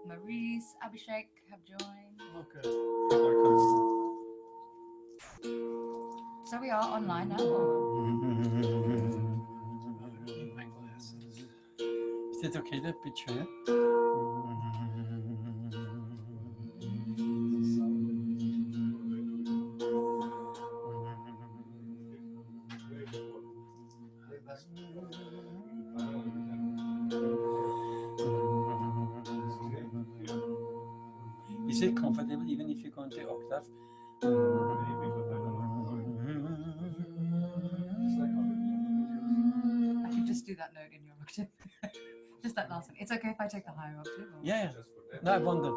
Maurice, Abhishek have joined. Okay. So we are online now. My glasses. Is it okay to be quiet? Is it comfortable even if you go into octave? I could just do that note in your octave. Just that last one. It's okay if I take the higher octave? Or? Yeah. No, I wonder.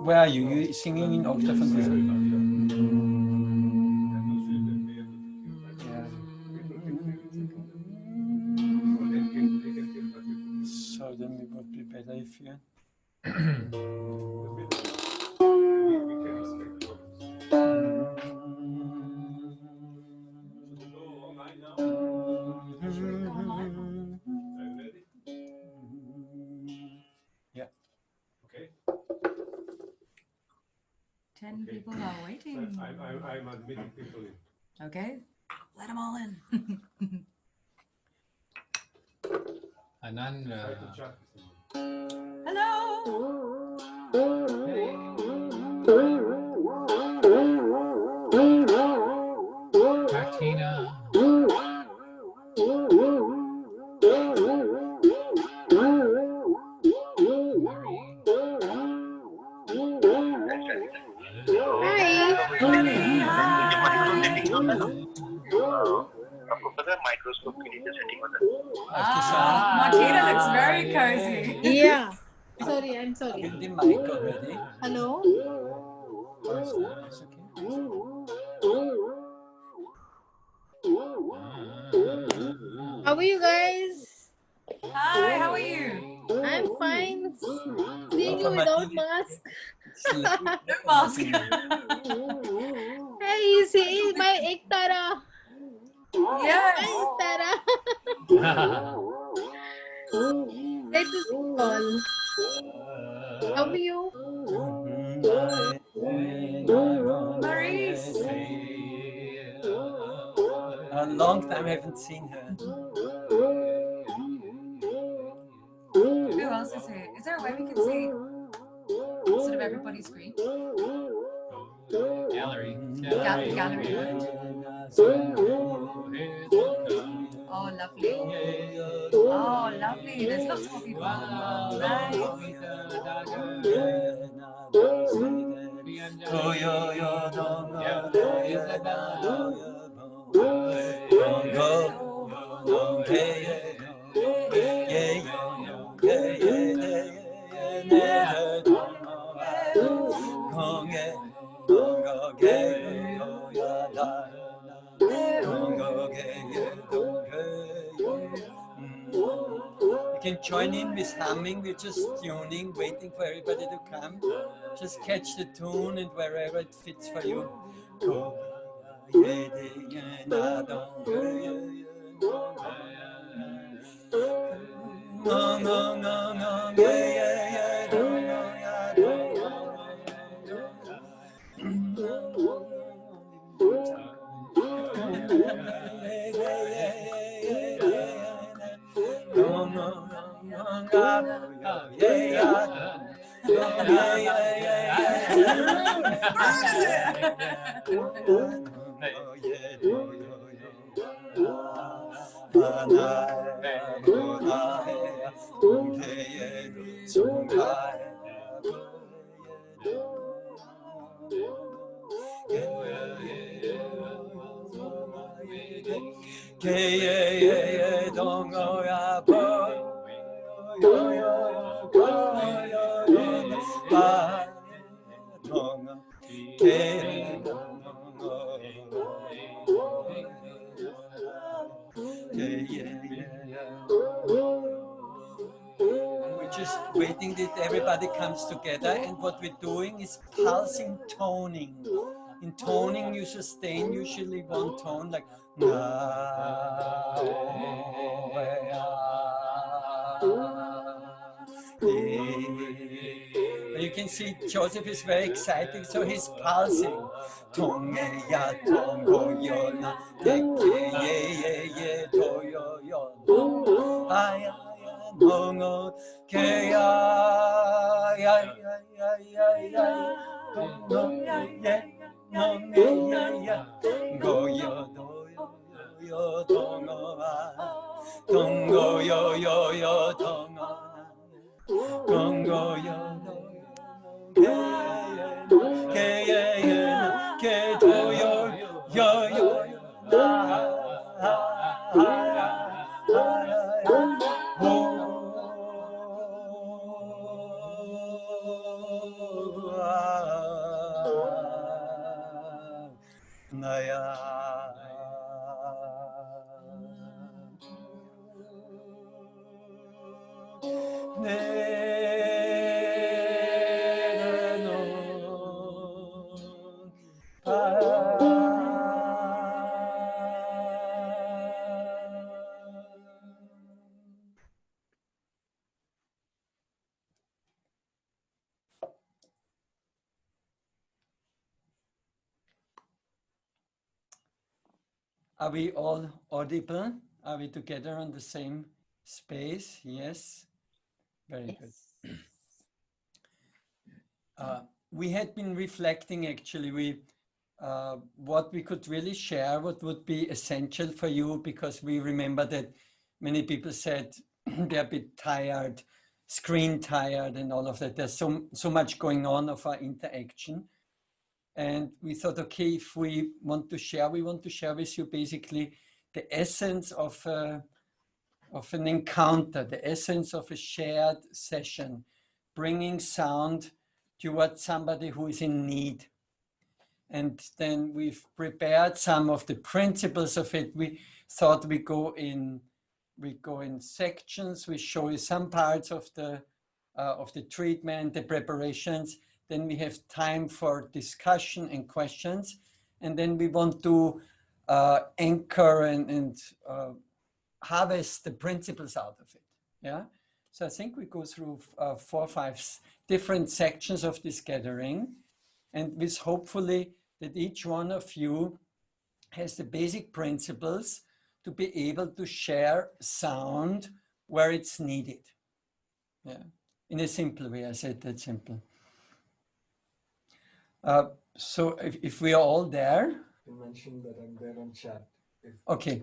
Where are you? You singing in octave and this? So then it would be better if you. Yeah. Okay. 10 people are waiting. I'm admitting people in. Okay, let them all in. Anand. Try to chat with someone. Hello. Martina. Microscope के नीचे setting होता है Martina looks very cozy. Yeah. Sorry, I'm sorry. With the mic already. Hello. It's okay. How are you guys? Hi, how are you? I'm fine. Seeing you without mask. No mask. Hey, you see my egg tara. Yes. My egg tara. Great to see you all. How are you? Maurice. A long time I haven't seen her. Who else is here? Is there a way we can see sort of everybody's screen? Gallery. Gallery. Oh, lovely. Oh, lovely. There's lots more people. Nice. You can join in with humming. We're just tuning, waiting for everybody to come. Just catch the tune and wherever it fits for you. We're just waiting that everybody comes together, and what we're doing is pulsing toning. In toning, you sustain usually one tone, like You can see Joseph is very excited, so he's pulsing. Tong ya tong go yo na te ye to yo yo ay no no ke ya no ye no ye go yo do yo tong go yo tong Congo yo ke to yo Are we all audible? Are we together on the same space? Yes. Very good. We had been reflecting actually what we could really share, what would be essential for you, because we remember that many people said they're a bit tired, screen tired and all of that. There's so much going on of our interaction. And we thought, okay, if we want to share with you basically the essence of an encounter, the essence of a shared session, bringing sound towards somebody who is in need. And then we've prepared some of the principles of it. We thought we go in sections. We show you some parts of the treatment, the preparations. Then we have time for discussion and questions. And then we want to anchor and harvest the principles out of it. Yeah. So I think we go through 4 or 5 different sections of this gathering, and with hopefully that each one of you has the basic principles to be able to share sound where it's needed. Yeah. In a simple way, I said that simple. So if we are all there. You mentioned that I'm there on chat. Okay.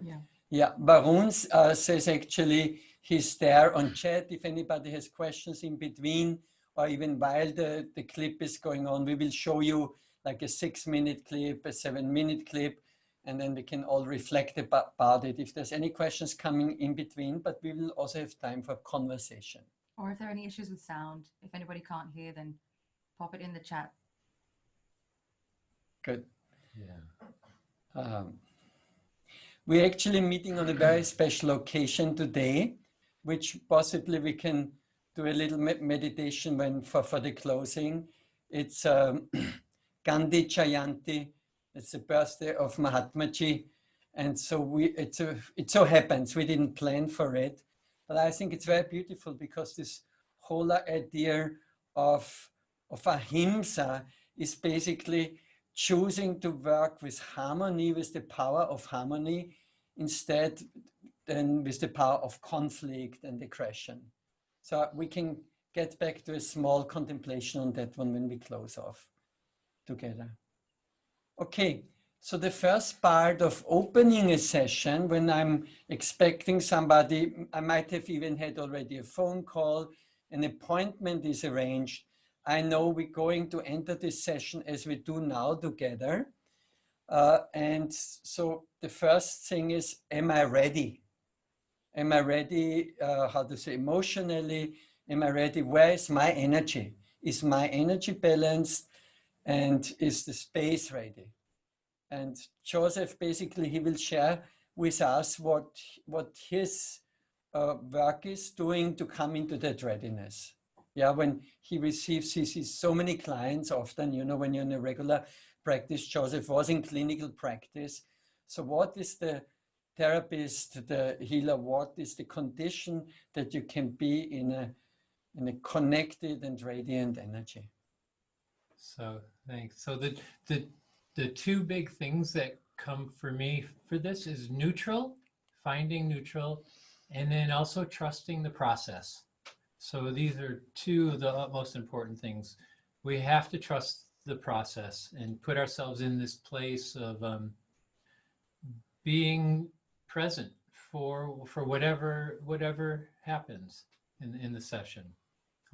Yeah. Barun says actually he's there on chat. If anybody has questions in between or even while the clip is going on, we will show you like a 6-minute clip, a 7-minute clip, and then we can all reflect about it if there's any questions coming in between, but we will also have time for conversation. Or if there are any issues with sound, if anybody can't hear, then pop it in the chat. Good. Yeah. We're actually meeting on a very special occasion today, which possibly we can do a little meditation for the closing. It's Gandhi Jayanti. It's the birthday of Mahatma Ji. And so it so happens, we didn't plan for it, but I think it's very beautiful because this whole idea of ahimsa is basically choosing to work with harmony, with the power of harmony, instead than with the power of conflict and aggression. So we can get back to a small contemplation on that one when we close off together. Okay, so the first part of opening a session, when I'm expecting somebody, I might have even had already a phone call, an appointment is arranged. I know we're going to enter this session as we do now together. And so the first thing is, am I ready? Am I ready, how to say, emotionally? Am I ready? Where is my energy? Is my energy balanced? And is the space ready? And Joseph, basically, he will share with us what his work is doing to come into that readiness. Yeah, when he sees so many clients often, you know, when you're in a regular practice, Joseph was in clinical practice. So what is the therapist, the healer, what is the condition that you can be in in a connected and radiant energy. So thanks. So the two big things that come for me for this is neutral, finding neutral, and then also trusting the process. So these are two of the most important things. We have to trust the process and put ourselves in this place of being present for whatever happens in the session.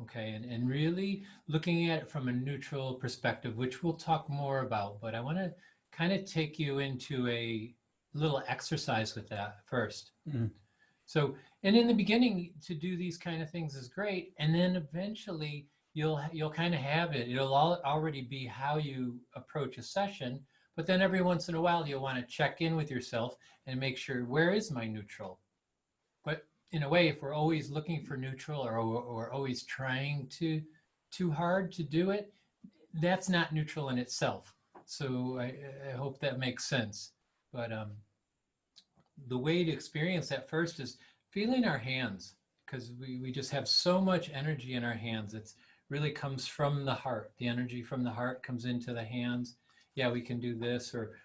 Okay, and really looking at it from a neutral perspective, which we'll talk more about, but I want to kind of take you into a little exercise with that first. Mm. So, and in the beginning to do these kind of things is great, and then eventually you'll kind of have it. It'll already be how you approach a session, but then every once in a while you'll want to check in with yourself and make sure, where is my neutral? But in a way, if we're always looking for neutral or always trying too hard to do it, that's not neutral in itself. So I hope that makes sense. But the way to experience that first is feeling our hands, because we just have so much energy in our hands. It really comes from the heart. The energy from the heart comes into the hands. Yeah, we can do this or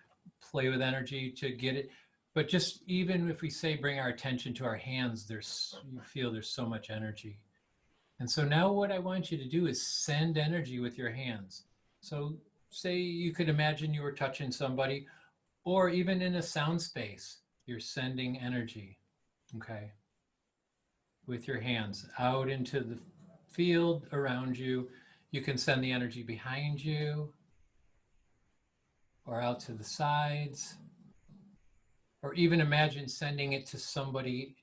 play with energy to get it. But just even if we say bring our attention to our hands, you feel there's so much energy. And so now what I want you to do is send energy with your hands. So say you could imagine you were touching somebody, or even in a sound space, you're sending energy, okay, with your hands out into the field around you. You can send the energy behind you or out to the sides. Or even imagine sending it to somebody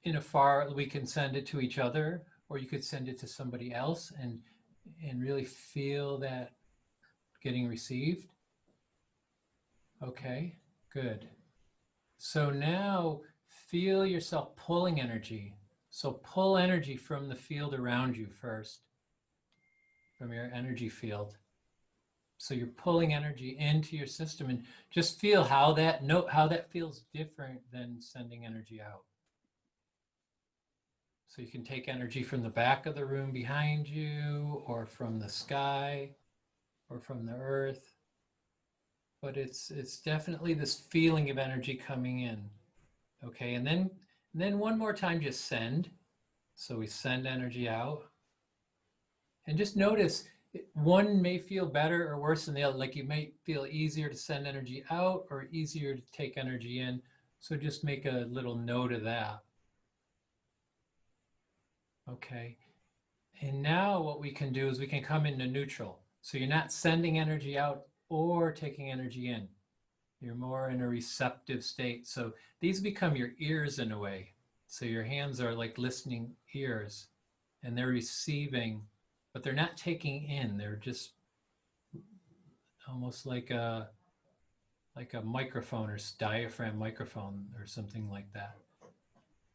we can send it to each other, or you could send it to somebody else and really feel that getting received. Okay, good. So now feel yourself pulling energy. So pull energy from the field around you first, from your energy field. So you're pulling energy into your system, and just feel how that feels different than sending energy out. So you can take energy from the back of the room behind you, or from the sky, or from the earth. But it's definitely this feeling of energy coming in. Okay, and then one more time, just send. So we send energy out. And just notice, one may feel better or worse than the other. Like you may feel easier to send energy out or easier to take energy in. So just make a little note of that. Okay. And now what we can do is we can come into neutral. So you're not sending energy out or taking energy in. You're more in a receptive state. So these become your ears in a way. So your hands are like listening ears, and they're receiving, but they're not taking in. They're just almost like a microphone or diaphragm microphone or something like that.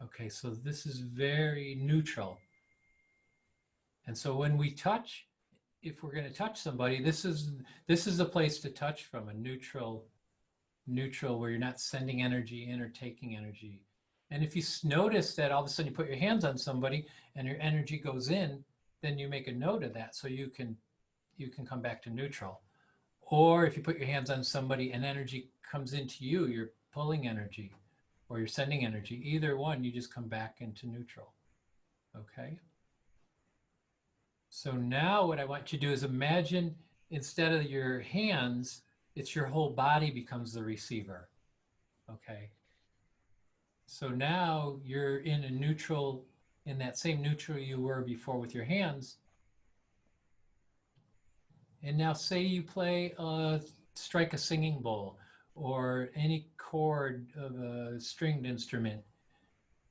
Okay, so this is very neutral. And so when we touch, if we're going to touch somebody, this is the place to touch from, a neutral where you're not sending energy in or taking energy. And if you notice that all of a sudden you put your hands on somebody and your energy goes in, then you make a note of that so you can come back to neutral. Or if you put your hands on somebody and energy comes into you, you're pulling energy or you're sending energy. Either one, you just come back into neutral. Okay? So now what I want you to do is imagine, instead of your hands, it's your whole body becomes the receiver. Okay? So now you're in a neutral, in that same neutral you were before with your hands. And now say you strike a singing bowl or any chord of a stringed instrument.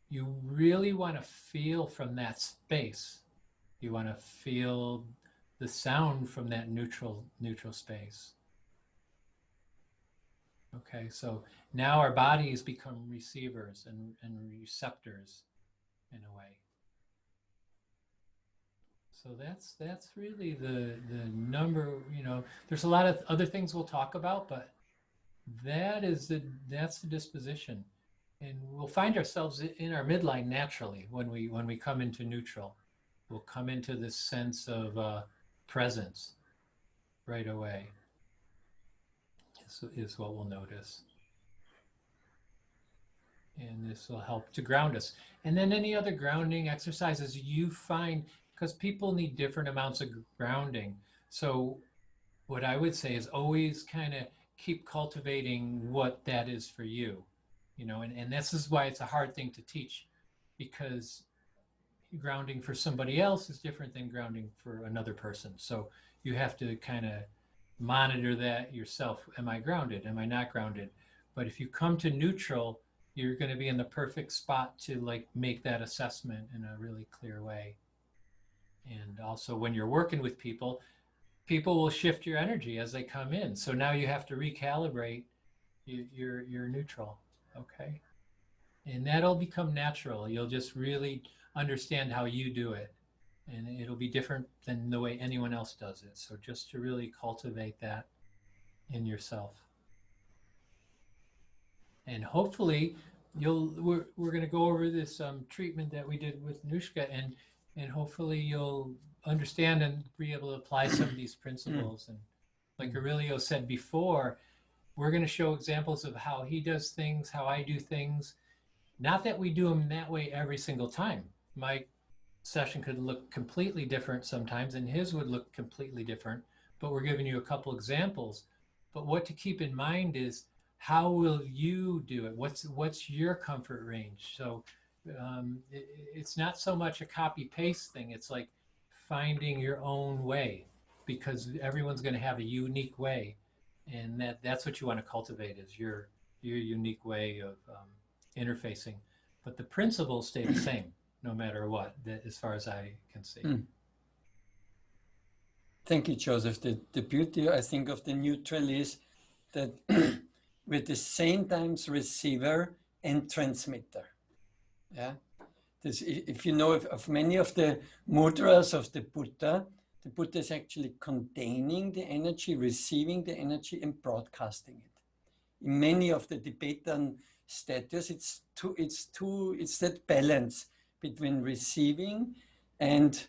You really want to feel from that space. You want to feel the sound from that neutral space. Okay, so now our bodies become receivers and receptors in a way. So that's really the number, there's a lot of other things we'll talk about, but that's the disposition. And we'll find ourselves in our midline naturally when we come into neutral. We'll come into this sense of presence right away, is what we'll notice. And this will help to ground us. And then any other grounding exercises you find, because people need different amounts of grounding. So what I would say is always kind of keep cultivating what that is for you, you know, and this is why it's a hard thing to teach, because grounding for somebody else is different than grounding for another person. So you have to kind of monitor that yourself. Am I grounded? Am I not grounded? But if you come to neutral, you're going to be in the perfect spot to like make that assessment in a really clear way. And also when you're working with people, people will shift your energy as they come in. So now you have to recalibrate your neutral, okay? And that'll become natural. You'll just really understand how you do it. And it'll be different than the way anyone else does it. So just to really cultivate that in yourself. And hopefully we're going to go over this treatment that we did with Nushka, and hopefully you'll understand and be able to apply some of these principles. And like Aurelio said before, we're going to show examples of how he does things, how I do things. Not that we do them that way every single time. My session could look completely different sometimes, and his would look completely different, but we're giving you a couple examples. But what to keep in mind is, how will you do it? What's your comfort range? So it's not so much a copy paste thing. It's like finding your own way, because everyone's going to have a unique way, and that's what you want to cultivate, is your unique way of interfacing. But the principles stay the same no matter what, as far as I can see. Thank you, Joseph. The beauty, I think, of the neutral is that we're the same times receiver and transmitter. Yeah. If you know of many of the mudras of the Buddha is actually containing the energy, receiving the energy, and broadcasting it. In many of the Tibetan statues, it's that balance between receiving and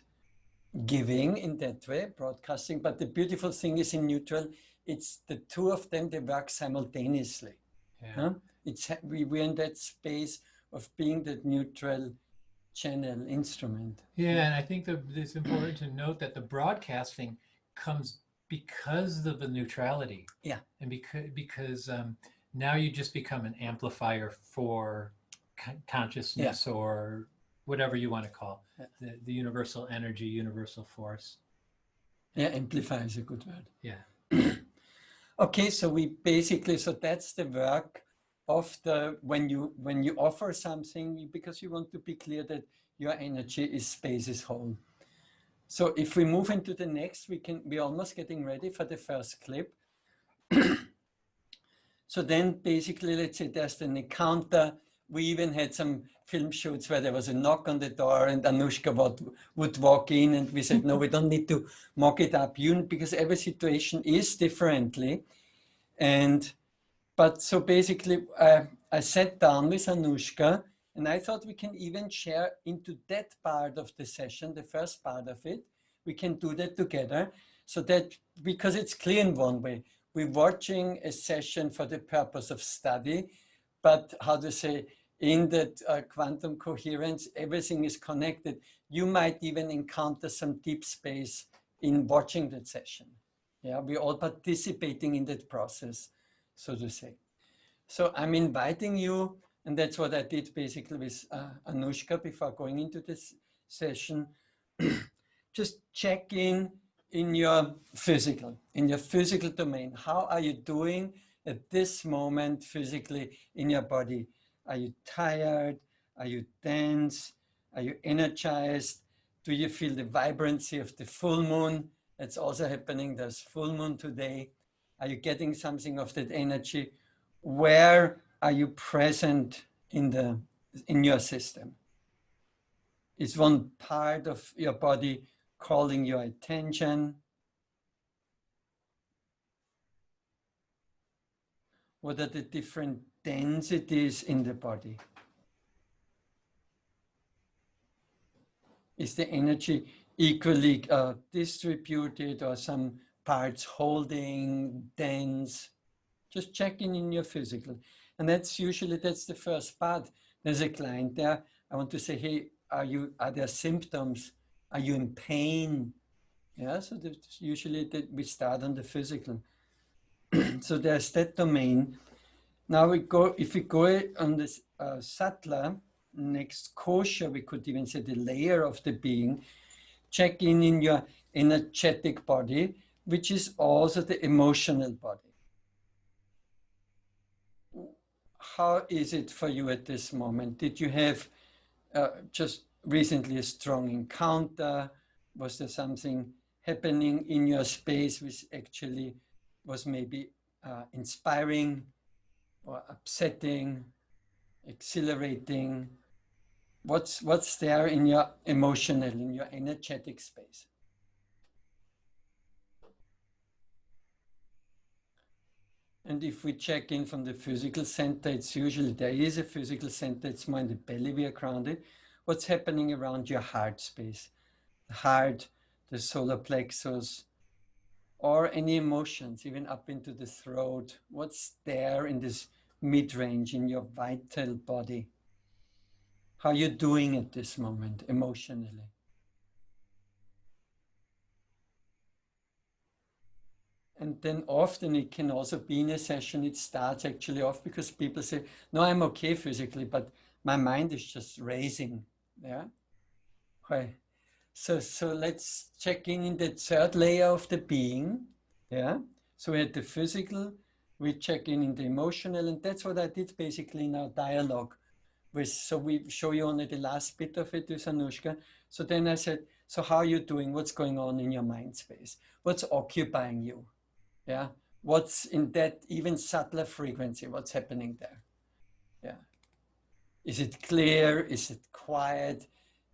giving in that way, broadcasting. But the beautiful thing is in neutral, it's the two of them, they work simultaneously. Yeah. Huh? We're in that space of being that neutral channel instrument. Yeah, and I think it's important to note that the broadcasting comes because of the neutrality. Yeah. And because now you just become an amplifier for consciousness, or whatever you want to call the universal energy, universal force. Yeah, amplify is a good word. Yeah. Okay, so that's the work of when you offer something, because you want to be clear that your energy is space is whole. So if we move into the next, we're almost getting ready for the first clip. So then basically, let's say there's an encounter. We even had some film shoots where there was a knock on the door and Anushka would walk in, and we said, no, we don't need to mock it up, because every situation is differently. But so basically, I sat down with Anushka, and I thought we can even share into that part of the session, the first part of it. We can do that together, so that, because it's clear in one way, we're watching a session for the purpose of study, but how to say, in that quantum coherence, everything is connected. You might even encounter some deep space in watching that session. Yeah, we're all participating in that process, so to say. So I'm inviting you, and that's what I did basically with Anushka before going into this session. Just check in your physical domain. How are you doing at this moment physically in your body? Are you tired? Are you tense? Are you energized? Do you feel the vibrancy of the full moon? That's also happening. There's full moon today. Are you getting something of that energy? Where are you present in your system? Is one part of your body calling your attention? What are the different densities in the body? Is the energy equally distributed, or some parts holding, dense? Just checking in your physical. And that's the first part. There's a client there. I want to say, hey, are there symptoms? Are you in pain? Yeah, so that's usually that we start on the physical. So there's that domain. Now if we go on this subtler, next kosher, we could even say the layer of the being, check in your energetic body, which is also the emotional body. How is it for you at this moment? Did you have just recently a strong encounter? Was there something happening in your space which actually was maybe inspiring or upsetting, exhilarating? What's there in your emotional, in your energetic space? And if we check in from the physical center, it's usually there is a physical center, it's more in the belly we are grounded. What's happening around your heart space? The heart, the solar plexus, or any emotions, even up into the throat. What's there in this mid-range, in your vital body? How are you doing at this moment emotionally? And then often it can also be in a session, it starts actually off because people say, no, I'm okay physically, but my mind is just racing. Yeah. Okay. So let's check in the third layer of the being. Yeah. So we had the physical, we check in the emotional, and that's what I did basically in our dialogue. So we show you only the last bit of it with Anushka. So then I said, so how are you doing? What's going on in your mind space? What's occupying you? Yeah. What's in that even subtler frequency? What's happening there? Yeah. Is it clear? Is it quiet?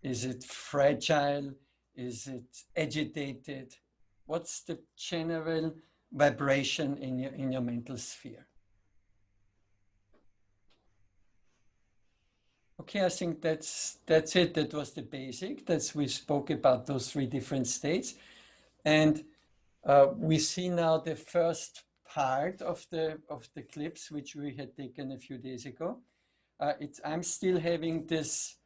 Is it fragile? Is it agitated? What's the general vibration in your mental sphere? Okay, I think that's it. That was the basic. We spoke about those 3 different states. And we see now the first part of the clips which we had taken a few days ago. I'm still having this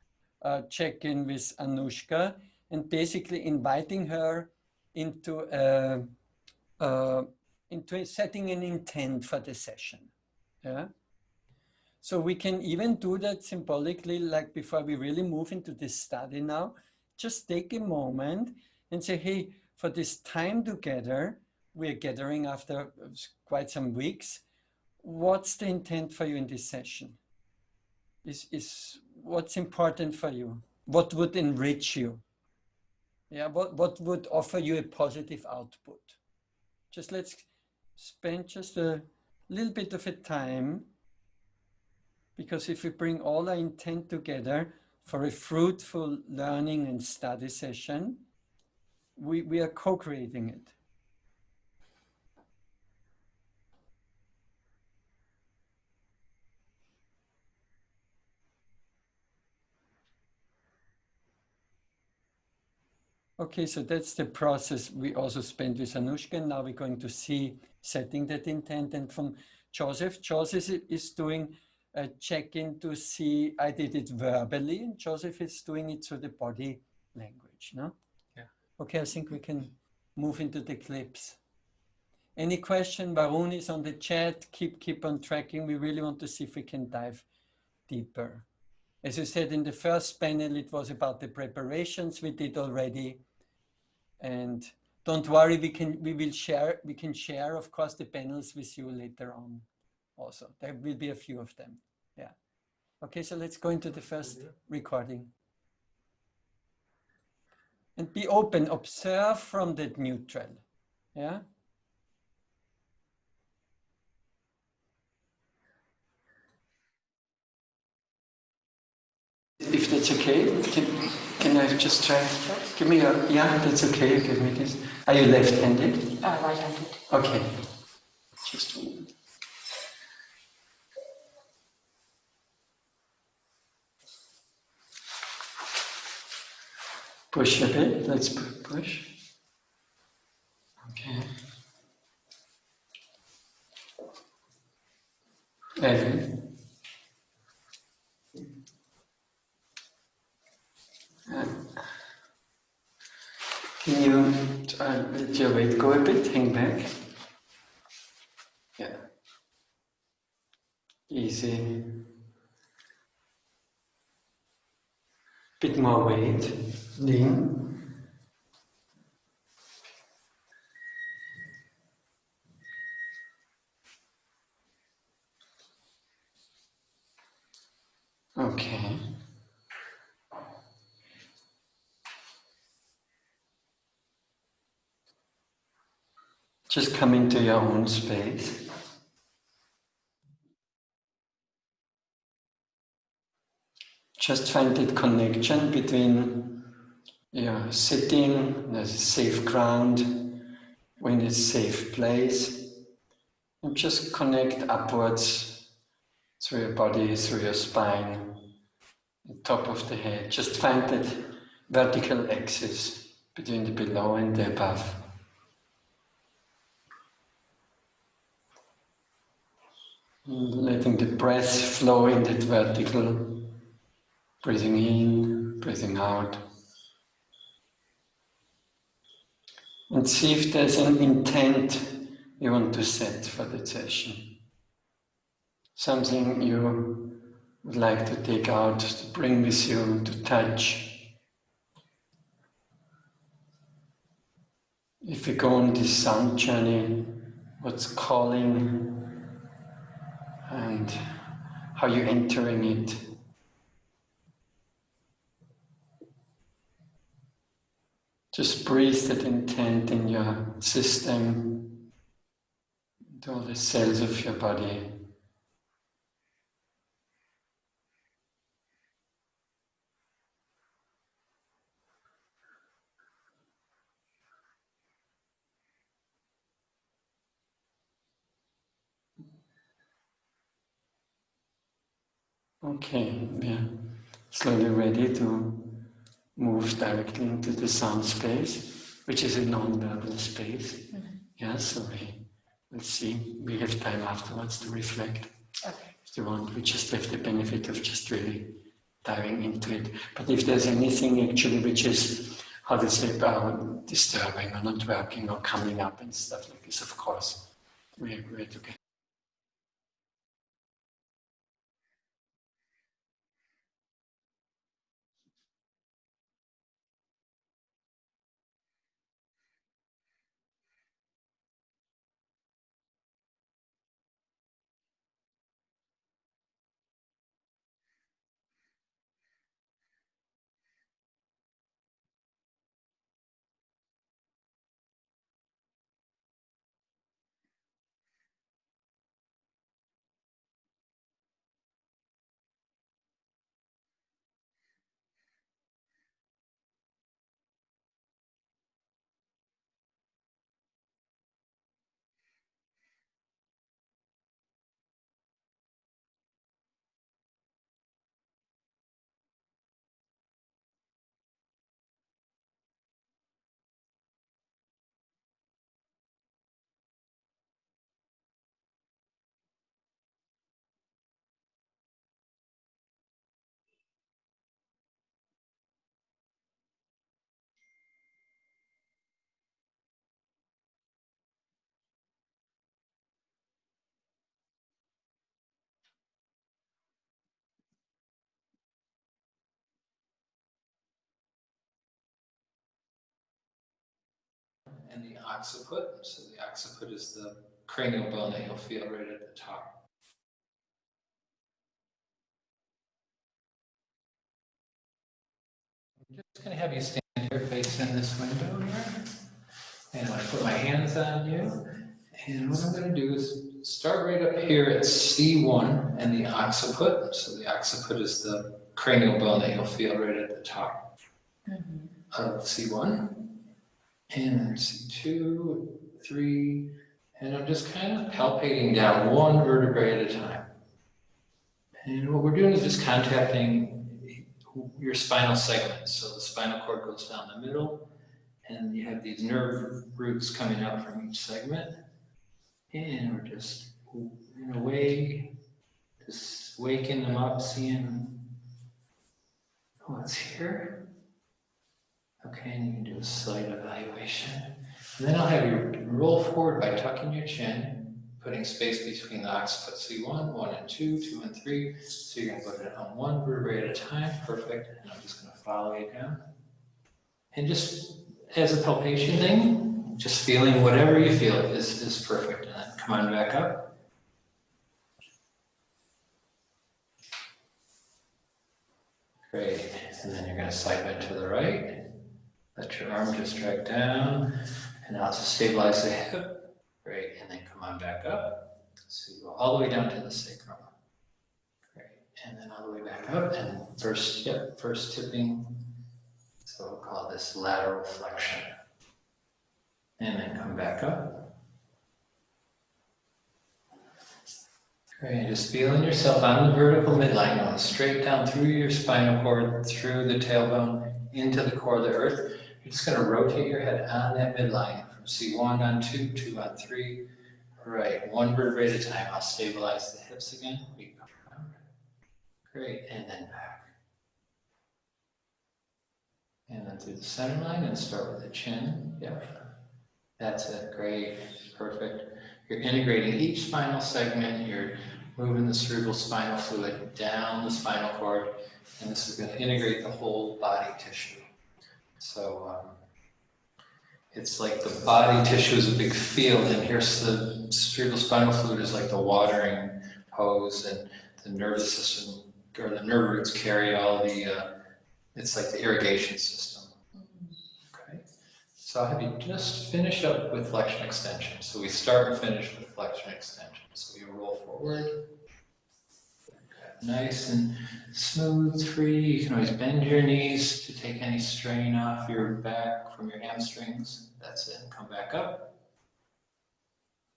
check-in with Anushka and basically inviting her into setting an intent for the session. Yeah. So we can even do that symbolically, like before we really move into this study now, just take a moment and say, hey, for this time together, we're gathering after quite some weeks. What's the intent for you in this session? Is what's important for you? What would enrich you? Yeah, what would offer you a positive output? Just let's spend just a little bit of a time, because if we bring all our intent together for a fruitful learning and study session, we are co-creating it. Okay, so that's the process we also spent with Anushka. And now we're going to see setting that intent. And from Joseph is doing a check-in to see, I did it verbally, and Joseph is doing it through the body language, no? Yeah. Okay, I think we can move into the clips. Any question? Varun is on the chat. Keep on tracking. We really want to see if we can dive deeper. As you said in the first panel, it was about the preparations we did already. And don't worry, we can share, of course, the panels with you later on also. There will be a few of them. Yeah. Okay, so let's go into the first recording. And be open, observe from that neutral. Yeah. If that's okay, can I just try? Give me yeah, that's okay. Give me this. Are you left-handed? Right-handed. Okay. Just a moment. Push a bit. Let's push. Okay. Evan. Can you let your weight go a bit? Hang back. Yeah. Easy. Bit more weight. Lean. Okay. Just come into your own space. Just find that connection between your sitting, there's a safe ground, we're in a safe place, and just connect upwards through your body, through your spine, the top of the head. Just find that vertical axis between the below and the above. Letting the breath flow in that vertical, breathing in, breathing out. And see if there's an intent you want to set for that session. Something you would like to take out, to bring with you, to touch. If we go on this sound journey, what's calling and how you're entering it. Just breathe that intent in your system, into all the cells of your body. Okay, we're slowly ready to move directly into the sound space, which is a non-verbal space. Yeah, so we'll see. We have time afterwards to reflect. Okay. If you want, we just have the benefit of just really diving into it. But if there's anything actually which is, how to say, disturbing or not working or coming up and stuff like this, of course, we're together. And the occiput. So the occiput is the cranial bone that you'll feel right at the top. I'm just going to have you stand here facing this window here. And I put my hands on you. And what I'm going to do is start right up here at C1 and the occiput. So the occiput is the cranial bone that you'll feel right at the top of C1. And then C2, 3, and I'm just kind of palpating down one vertebrae at a time. And what we're doing is just contacting your spinal segment. So the spinal cord goes down the middle, and you have these nerve roots coming out from each segment. And we're just, in a way, just waking them up, seeing what's here. Okay, and you can do a slight evaluation. And then I'll have you roll forward by tucking your chin, putting space between the occiput. So you want 1 and 2, 2 and 3. So you're going to put it on one vertebrae at a time. Perfect. And I'm just going to follow you down. And just as a palpation thing, just feeling whatever you feel is perfect. And then come on back up. Great. And then you're going to slide back to the right. Let your arm just drag down. And now just stabilize the hip. Great. And then come on back up. So you go all the way down to the sacrum. Great. And then all the way back up. And first tipping. So we'll call this lateral flexion. And then come back up. Great, just feeling yourself on the vertical midline, going straight down through your spinal cord, through the tailbone, into the core of the earth. You're just going to rotate your head on that midline from C1 on 2, 2 on 3. Right, one vertebrae at a time. I'll stabilize the hips again. We come around. Great, and then back. And then through the center line and start with the chin. Yep. That's it. Great. Perfect. You're integrating each spinal segment. You're moving the cerebral spinal fluid down the spinal cord. And this is going to integrate the whole body tissue. So it's like the body tissue is a big field. And here's the cerebral spinal fluid is like the watering hose. And the nervous system, or the nerve roots carry all the it's like the irrigation system. Okay, so I'll have you just finish up with flexion extension. So we start and finish with flexion extension. So you roll forward, nice and smooth, free. You can always bend your knees to take any strain off your back from your hamstrings. That's it. Come back up.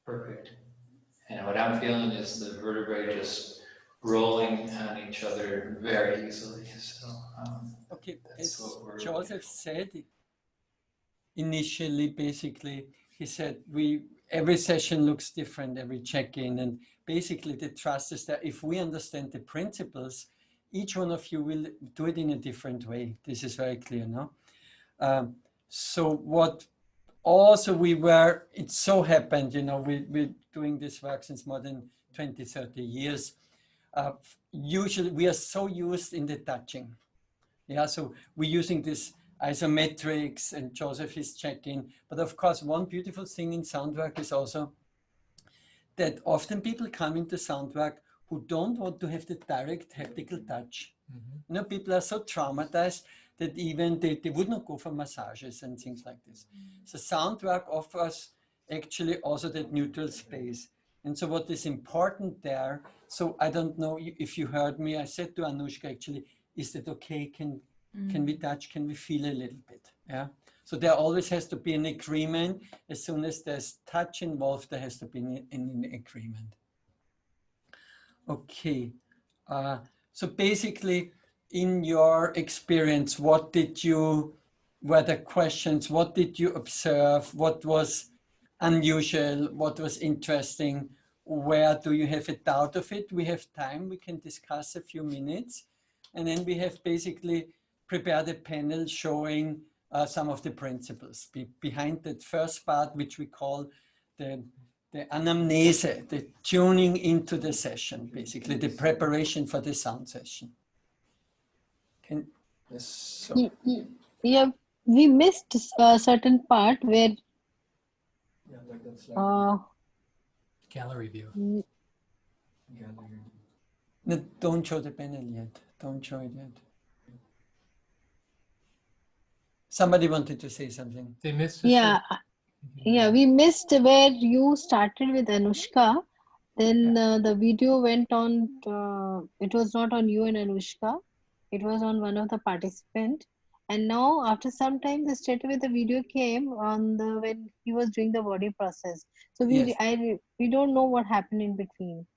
Perfect. And what I'm feeling is the vertebrae just rolling on each other very easily. So. Okay, That's as Joseph said, initially, basically, he said, every session looks different, every check-in, and basically the trust is that if we understand the principles, each one of you will do it in a different way. This is very clear, no? So what also it so happened, we're doing this work since more than 20, 30 years. Usually we are so used in the touching. Yeah, so we're using this isometrics and Joseph is checking. But of course, one beautiful thing in sound work is also that often people come into sound work who don't want to have the direct haptical touch. Mm-hmm. People are so traumatized that even they would not go for massages and things like this. So sound work offers actually also that neutral space. And so what is important there, so I don't know if you heard me, I said to Anushka actually, is that okay? Can we touch? Can we feel a little bit? Yeah. So there always has to be an agreement. As soon as there's touch involved, there has to be an agreement. Okay. So basically, in your experience, were the questions? What did you observe? What was unusual? What was interesting? Where do you have a doubt of it? We have time. We can discuss a few minutes. And then we have basically prepared a panel showing some of the principles behind that first part, which we call the anamnese, the tuning into the session, basically the preparation for the sound session. Yeah, we missed a certain part where gallery view. No, don't show the panel yet. Don't show it yet. Somebody wanted to say something. They missed. Yeah, we missed where you started with Anushka. Then the video went on. It was not on you and Anushka. It was on one of the participants. And now, after some time, straight away the video came on when he was doing the body process. So we don't know what happened in between.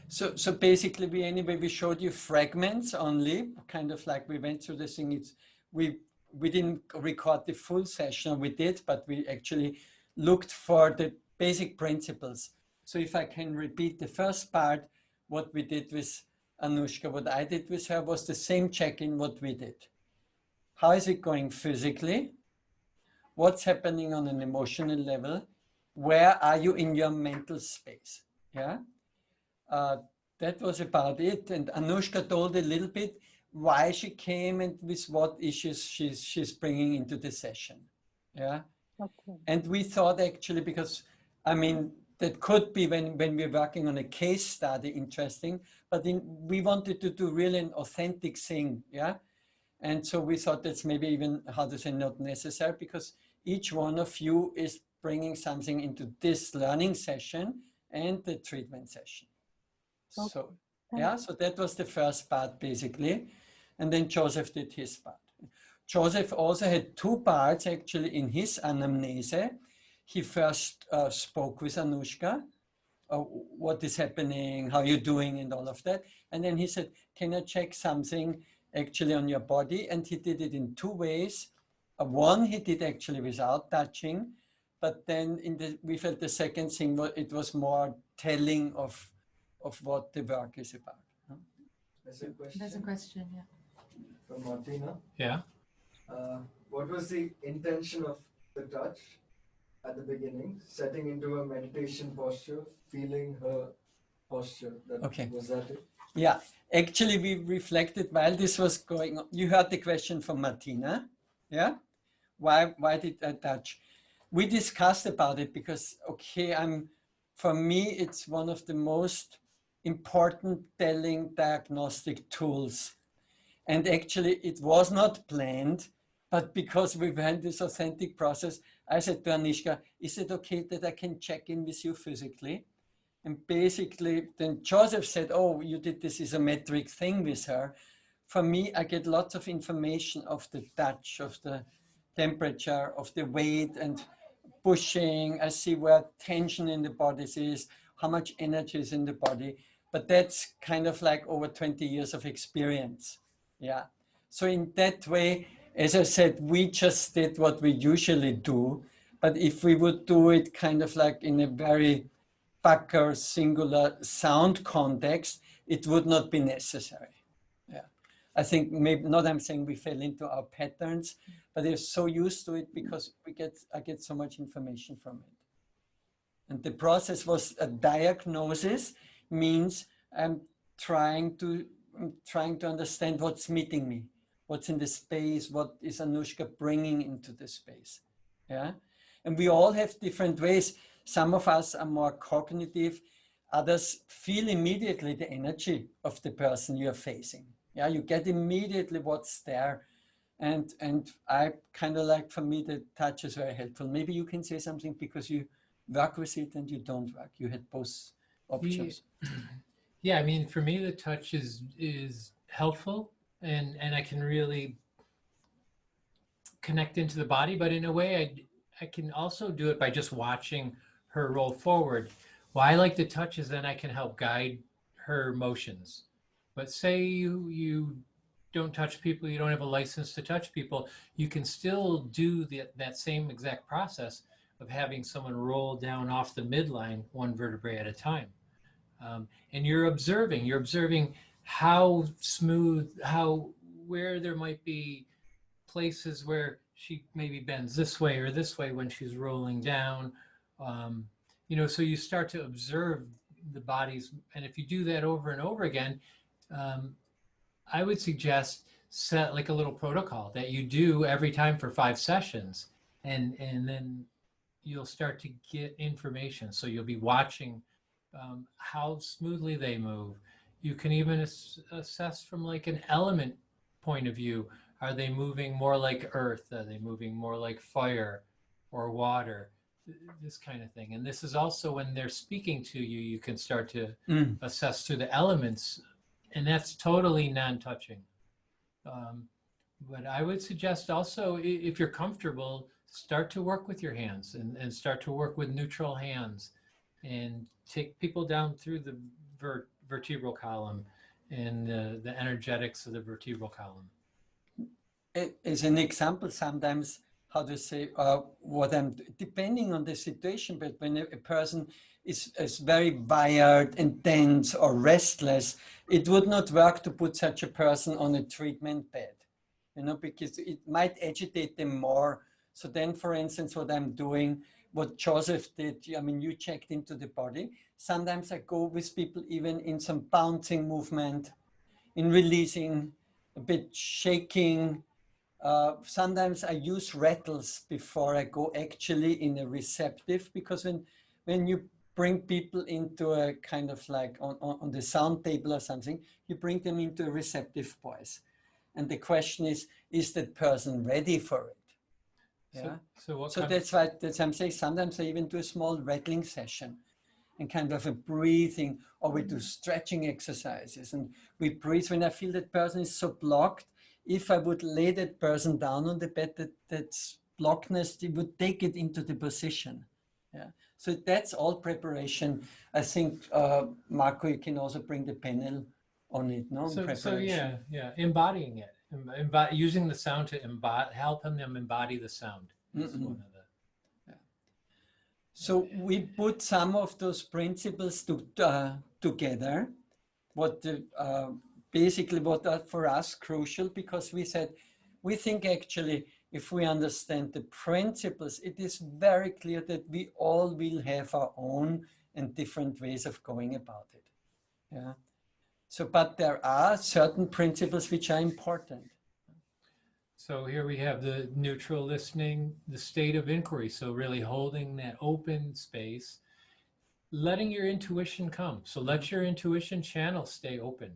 So basically, we showed you fragments only, kind of like we went through the thing. We didn't record the full session. We did, but we actually looked for the basic principles. So if I can repeat the first part, what we did with Anushka, what I did with her was the same check-in what we did. How is it going physically? What's happening on an emotional level? Where are you in your mental space? Yeah. That was about it. And Anushka told a little bit why she came and with what issues she's bringing into the session. Yeah. Okay. And we thought actually, because I mean, that could be when we're working on a case study interesting, but we wanted to do really an authentic thing. Yeah. And so we thought that's maybe even, how to say, not necessary, because each one of you is bringing something into this learning session and the treatment session. Okay. So, yeah, so that was the first part basically. And then Joseph did his part. Joseph also had two parts actually in his anamnese. He first spoke with Anushka, what is happening, how you're doing and all of that. And then he said, can I check something actually on your body? And he did it in two ways. One, he did actually without touching, but then we felt the second thing, it was more telling of what the work is about. There's a question. There's a question, yeah. From Martina. Yeah. What was the intention of the touch at the beginning? Setting into a meditation posture, feeling her posture. Okay. Was that it? Yeah, actually we reflected while this was going on. You heard the question from Martina, yeah? Why did I touch? We discussed about it because, okay, for me, it's one of the most important telling diagnostic tools. And actually it was not planned, but because we went this authentic process, I said to Anushka, is it okay that I can check in with you physically? And basically then Joseph said, oh, you did this isometric thing with her. For me, I get lots of information of the touch, of the temperature, of the weight and pushing. I see where tension in the body is, how much energy is in the body. But that's kind of like over 20 years of experience. Yeah. So in that way, as I said, we just did what we usually do. But if we would do it kind of like in a very Packer singular sound context, it would not be necessary. Yeah. I think maybe not, I'm saying we fell into our patterns, but they're so used to it because I get so much information from it. And the process was a diagnosis, means I'm trying to understand what's meeting me, what's in the space, what is Anushka bringing into the space. Yeah. And we all have different ways. Some of us are more cognitive, others feel immediately the energy of the person you're facing. Yeah, you get immediately what's there. And I kind of like, for me, the touch is very helpful. Maybe you can say something because you work with it and you don't work. You had both options. Yeah, I mean, for me, the touch is helpful and I can really connect into the body, but in a way I can also do it by just watching her roll forward. Why I like the touch is then I can help guide her motions. But say you don't touch people, you don't have a license to touch people, you can still do that same exact process of having someone roll down off the midline one vertebrae at a time. And you're observing how smooth, where there might be places where she maybe bends this way or this way when she's rolling down. So you start to observe the bodies. And if you do that over and over again, I would suggest set like a little protocol that you do every time for 5 sessions. And then you'll start to get information. So you'll be watching how smoothly they move. You can even assess from like an element point of view. Are they moving more like earth? Are they moving more like fire or water? This kind of thing. And this is also when they're speaking to you, you can start to assess through the elements, and that's totally non-touching. But I would suggest also, if you're comfortable, start to work with your hands and start to work with neutral hands and take people down through the vertebral column and the energetics of the vertebral column. As an example, sometimes, how to say, what I'm, depending on the situation, but when a person is very wired and tense or restless, it would not work to put such a person on a treatment bed, you know, because it might agitate them more. So then, for instance, what I'm doing, what Joseph did, I mean, you checked into the body. Sometimes I go with people even in some bouncing movement, in releasing, a bit shaking. Sometimes I use rattles before I go actually in a receptive, because when you bring people into a kind of like on the sound table or something, you bring them into a receptive voice. And the question is that person ready for it? Yeah. So that's why I'm saying sometimes I even do a small rattling session and kind of a breathing, or we do stretching exercises and we breathe. When I feel that person is so blocked, if I would lay that person down on the bed, that's blockedness, it would take it into the position. Yeah. So that's all preparation. I think, Marco, you can also bring the panel on it, no? So yeah, embodying it, using the sound to helping them embody the sound. Is one of the. So we put some of those principles together. Basically what are for us crucial, because we said, we think actually if we understand the principles, it is very clear that we all will have our own and different ways of going about it. Yeah. So, but there are certain principles which are important. So here we have the neutral listening, the state of inquiry. So really holding that open space, letting your intuition come. So let your intuition channel stay open.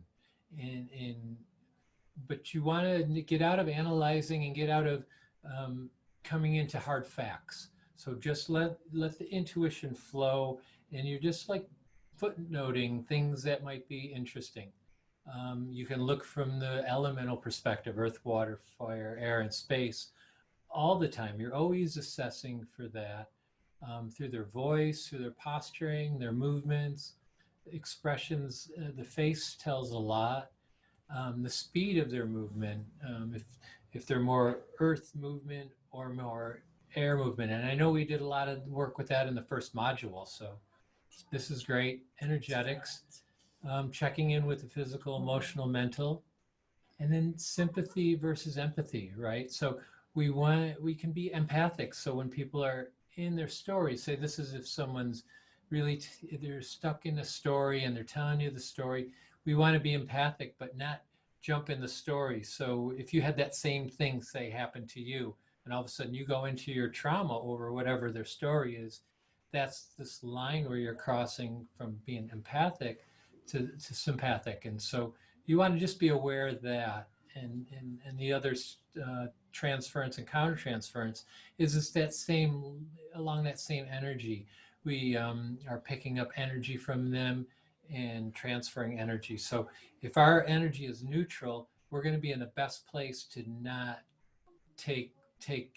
But you want to get out of analyzing and get out of coming into hard facts. So just let the intuition flow, and you're just like footnoting things that might be interesting. You can look from the elemental perspective, earth, water, fire, air, and space all the time. You're always assessing for that through their voice, through their posturing, their movements, expressions. The face tells a lot. The speed of their movement, if they're more earth movement or more air movement. And I know we did a lot of work with that in the first module. So this is great. Energetics. Checking in with the physical, emotional, mental, and then sympathy versus empathy, right? So we can be empathic. So when people are in their story, say this is if someone's really, they're stuck in a story and they're telling you the story, we want to be empathic, but not jump in the story. So if you had that same thing, say, happen to you, and all of a sudden you go into your trauma over whatever their story is, that's this line where you're crossing from being empathic to sympathetic. And so you want to just be aware of that. And the other transference and countertransference is just that same, along that same energy. We are picking up energy from them and transferring energy. So if our energy is neutral, we're going to be in the best place to not take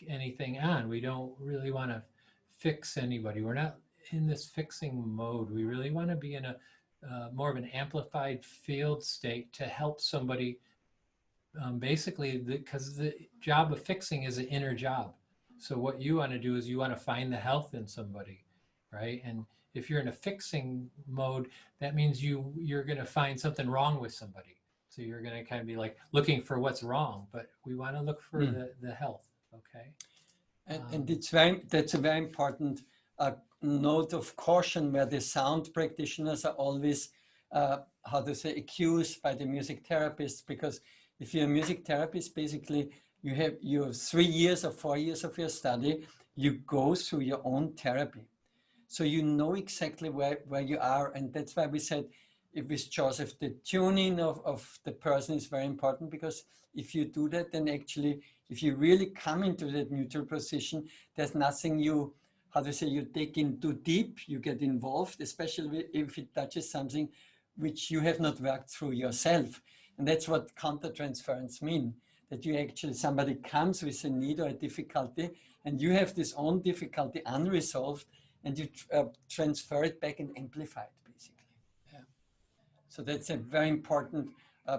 anything on. We don't really want to fix anybody. We're not in this fixing mode. We really want to be in a more of an amplified field state to help somebody, basically, because the job of fixing is an inner job. So what you want to do is you want to find the health in somebody, right? And if you're in a fixing mode, that means you're going to find something wrong with somebody. So you're going to kind of be like looking for what's wrong, but we want to look for the health, okay? And that's a very important note of caution, where the sound practitioners are always, how to say, accused by the music therapists, because if you're a music therapist, basically you have 3 years or 4 years of your study, you go through your own therapy. So you know exactly where you are. And that's why we said, with Joseph, the tuning of the person is very important, because if you do that, then actually, if you really come into that neutral position, there's nothing you take in too deep, you get involved, especially if it touches something which you have not worked through yourself. And that's what countertransference means, that you actually, somebody comes with a need or a difficulty, and you have this own difficulty unresolved, and you transfer it back and amplify it, basically. Yeah. So that's a very important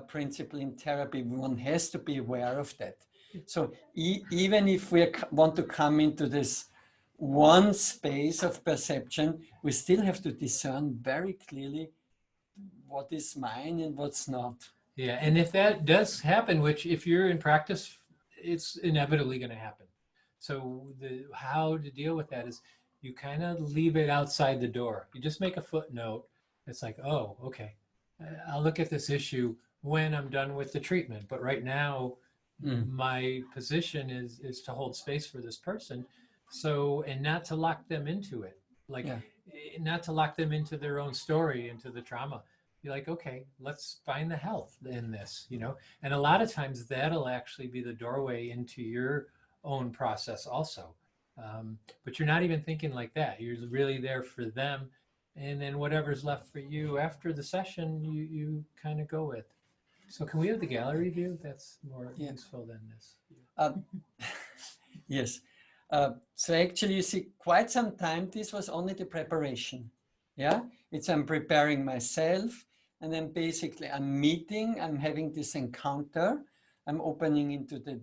principle in therapy. One has to be aware of that. So even if we want to come into this one space of perception, we still have to discern very clearly what is mine and what's not. Yeah, and if that does happen, which if you're in practice, it's inevitably going to happen. So how to deal with that is you kind of leave it outside the door. You just make a footnote. It's like, oh, okay, I'll look at this issue when I'm done with the treatment. But right now, my position is to hold space for this person. So, and not to lock them into it, like not to lock them into their own story, into the trauma. You're like, okay, let's find the health in this, you know? And a lot of times that'll actually be the doorway into your own process also. But you're not even thinking like that. You're really there for them. And then whatever's left for you after the session, you kind of go with. So can we have the gallery view? That's more useful than this. Yes. So actually, you see, quite some time, this was only the preparation. Yeah, it's I'm preparing myself, and then basically I'm meeting, I'm having this encounter, I'm opening into the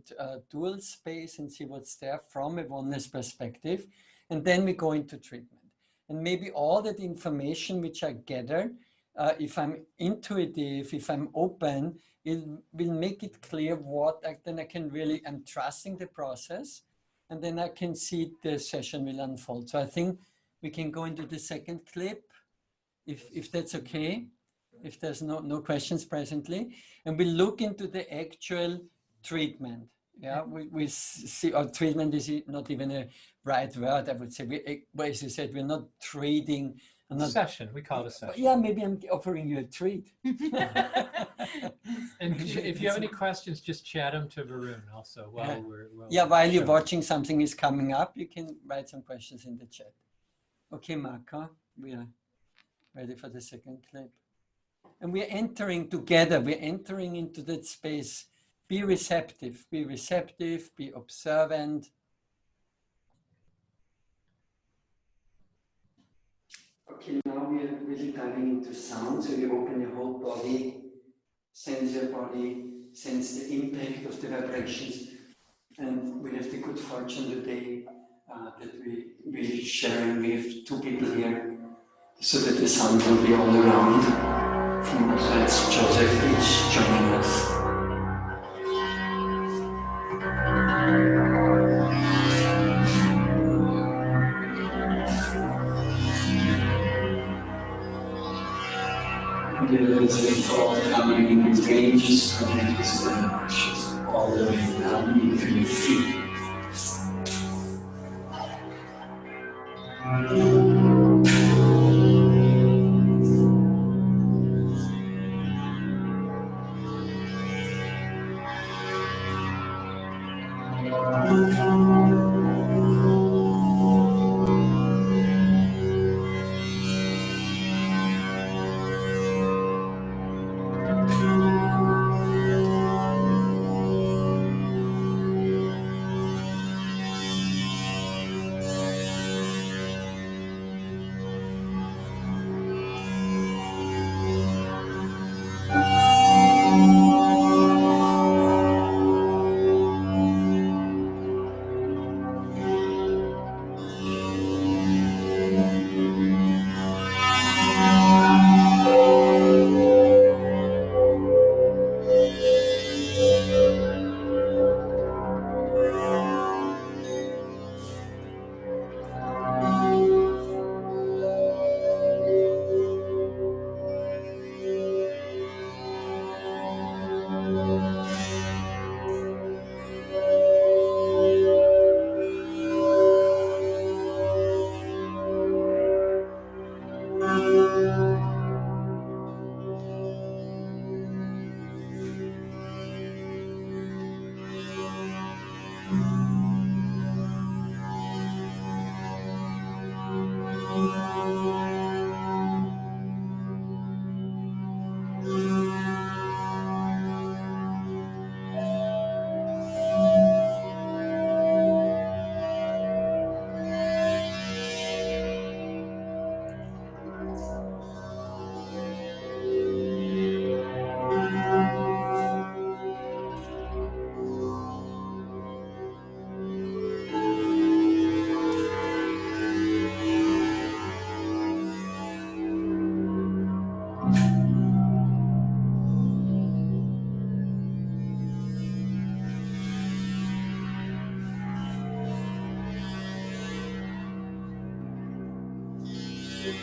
dual space and see what's there from a oneness perspective, and then we go into treatment. And maybe all that information which I gather, if I'm intuitive, if I'm open, it will make it clear what then I can really, I'm trusting the process, and then I can see the session will unfold. So I think we can go into the second clip, if that's okay, if there's no questions presently, and we look into the actual treatment. Yeah, we see, or treatment is not even a right word, I would say. As you said, we're not treating. Session, we call it a session. Yeah, maybe I'm offering you a treat. And if you have any questions, just chat them to Varun also while while you're watching something is coming up, you can write some questions in the chat. Okay, Marco, we are ready for the second clip. And we're entering together, we're entering into that space. Be receptive, be observant. Okay, now we are really diving into sound. So you open your whole body, sense your body, sense the impact of the vibrations. And we have the good fortune today that we're sharing. We have two people here, so that the sound will be all around. From that's Joseph each joining us. It's all coming in ranges, connected to the emotions, all the way down into your feet. If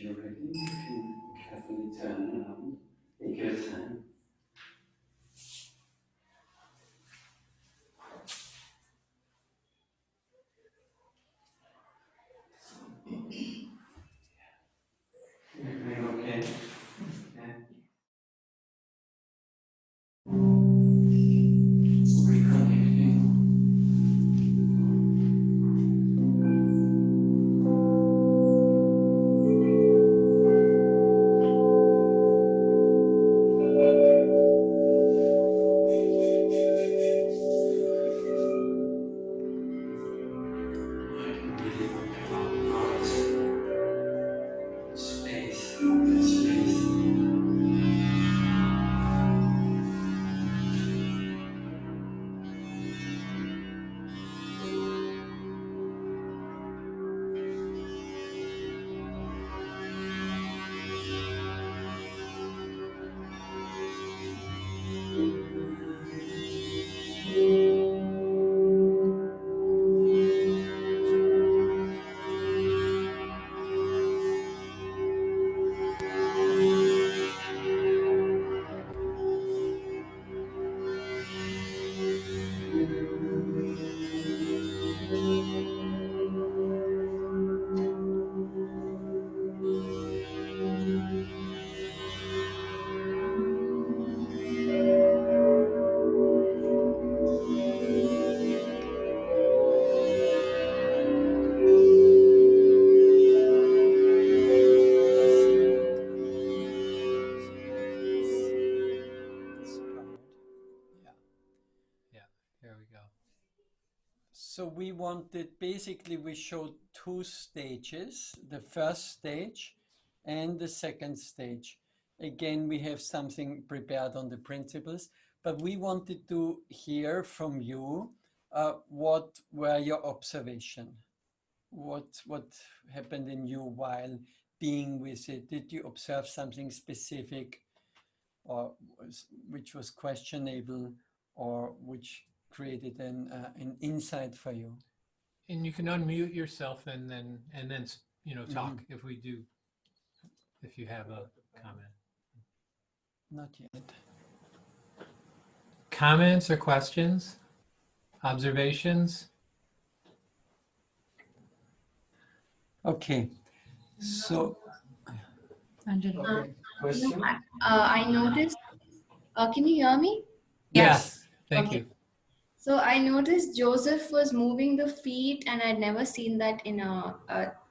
you're ready, you can carefully turn around. Take your time. You're doing okay? Yeah. Reconnecting. I can really look outwards. Space, open space. Here we go. So we wanted, basically we showed two stages, the first stage and the second stage. Again, we have something prepared on the principles, but we wanted to hear from you what were your observation? What happened in you while being with it? Did you observe something specific or which was questionable or which created an insight for you? And you can unmute yourself and then talk if you have a comment. Not yet. Comments or questions? Observations? Okay. So, Angela. Okay, question? I noticed, can you hear me? Yes. Thank Okay. you. So I noticed Joseph was moving the feet, and I'd never seen that in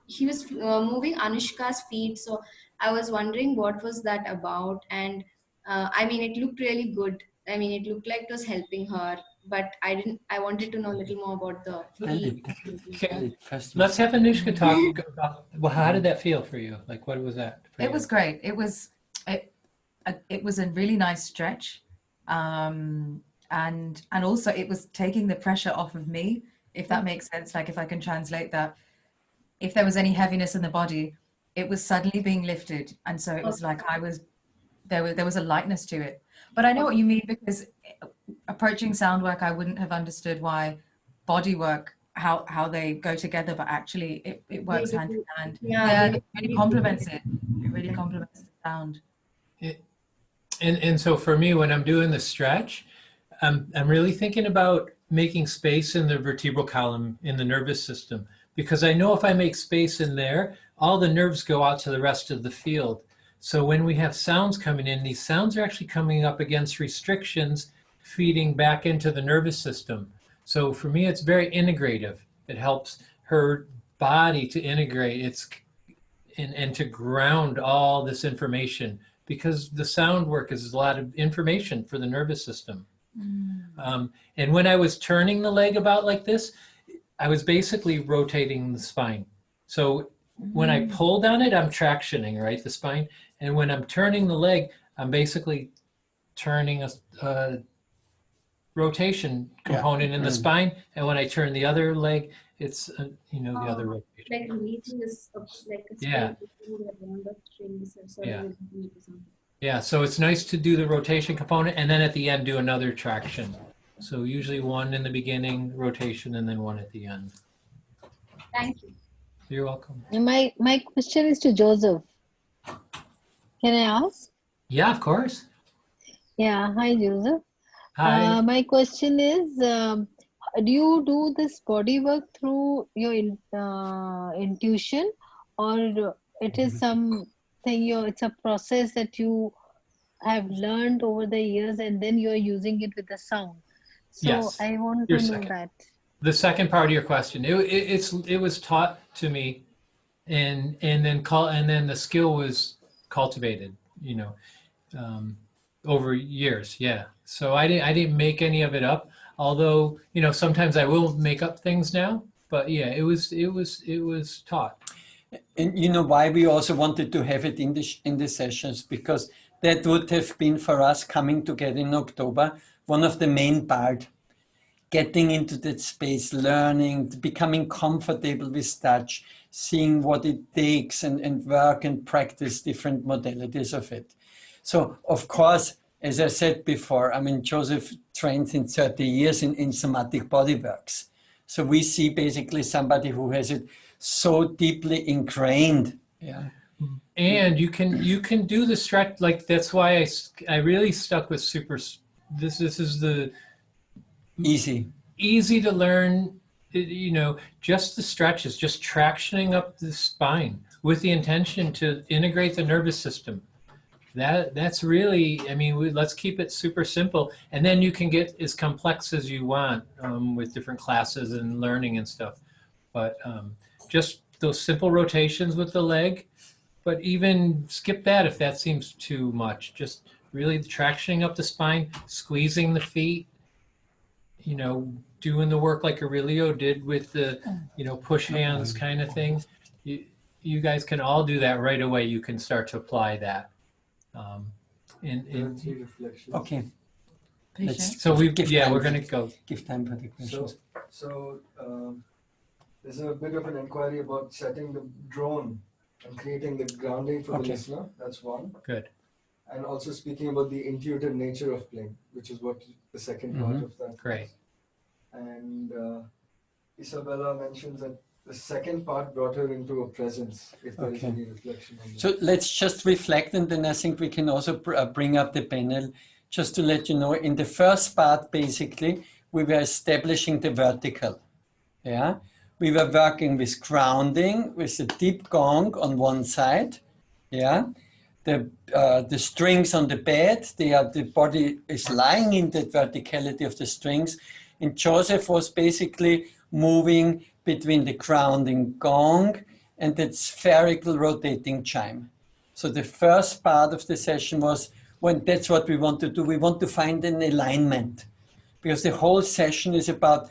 he was moving Anushka's feet. So I was wondering what was that about, and I mean, it looked really good. I mean, it looked like it was helping her, but I wanted to know a little more about the feet. Okay. Let's have Anushka talk about, well, how did that feel for you? Like, what was that for you? It was great. It was a really nice stretch, and also it was taking the pressure off of me, if that makes sense. Like, if I can translate that, if there was any heaviness in the body, it was suddenly being lifted, and so it was like there was a lightness to it. But I know what you mean, because approaching sound work, I wouldn't have understood why body work, how they go together, but actually it works hand in hand. Yeah, It really complements it. It really complements the sound. And so for me, when I'm doing the stretch, I'm really thinking about making space in the vertebral column in the nervous system, because I know if I make space in there, all the nerves go out to the rest of the field. So when we have sounds coming in, these sounds are actually coming up against restrictions, feeding back into the nervous system. So for me, it's very integrative. It helps her body to integrate and to ground all this information, because the sound work is a lot of information for the nervous system. And when I was turning the leg about like this, I was basically rotating the spine. So when I pulled on it, I'm tractioning, right, the spine. And when I'm turning the leg, I'm basically turning a rotation component in the spine. And when I turn the other leg, it's, the other rotation. like releasing this, like a Yeah. Yeah. Yeah, so it's nice to do the rotation component and then at the end do another traction. So usually one in the beginning, rotation, and then one at the end. Thank you. You're welcome. My question is to Joseph. Can I ask? Yeah, of course. Yeah, hi Joseph. Hi. My question is, do you do this body work through your intuition, or it is something it's a process that you have learned over the years and then you're using it with the sound? So Yes. I want Your to know second. that. The second part of your question, it was taught to me, and then the skill was cultivated, over years. Yeah. So I didn't make any of it up. Although sometimes I will make up things now. But yeah, it was taught. and you know why we also wanted to have it in the sessions, because that would have been for us coming together in October one of the main part. Getting into that space, learning, becoming comfortable with touch, seeing what it takes, and work and practice different modalities of it. So, of course, as I said before, I mean, Joseph trained in 30 years in somatic bodyworks. So we see basically somebody who has it so deeply ingrained. Yeah. And you can do the stretch, like that's why I really stuck with super. This is the easy to learn, just the stretches, just tractioning up the spine with the intention to integrate the nervous system. That's really, I mean, let's keep it super simple, and then you can get as complex as you want with different classes and learning and stuff. But just those simple rotations with the leg, but even skip that if that seems too much. Just really tractioning up the spine, squeezing the feet, doing the work like Aurelio did with the, push hands kind of thing. You guys can all do that right away. You can start to apply that. Okay. We're going to go. Give time for the questions. So there's a bit of an inquiry about setting the drone and creating the grounding for the listener. That's one. Good. And also speaking about the intuitive nature of playing, which is what the second part of that. Great. And Isabella mentions that the second part brought her into a presence, if there is Okay. any reflection on that. So let's just reflect, and then I think we can also bring up the panel, just to let you know, in the first part, basically, we were establishing the vertical. Yeah, we were working with grounding, with a deep gong on one side. Yeah, the strings on the bed, the body is lying in the verticality of the strings, and Joseph was basically moving between the grounding gong and that spherical rotating chime. So the first part of the session was, when that's what we want to do. We want to find an alignment, because the whole session is about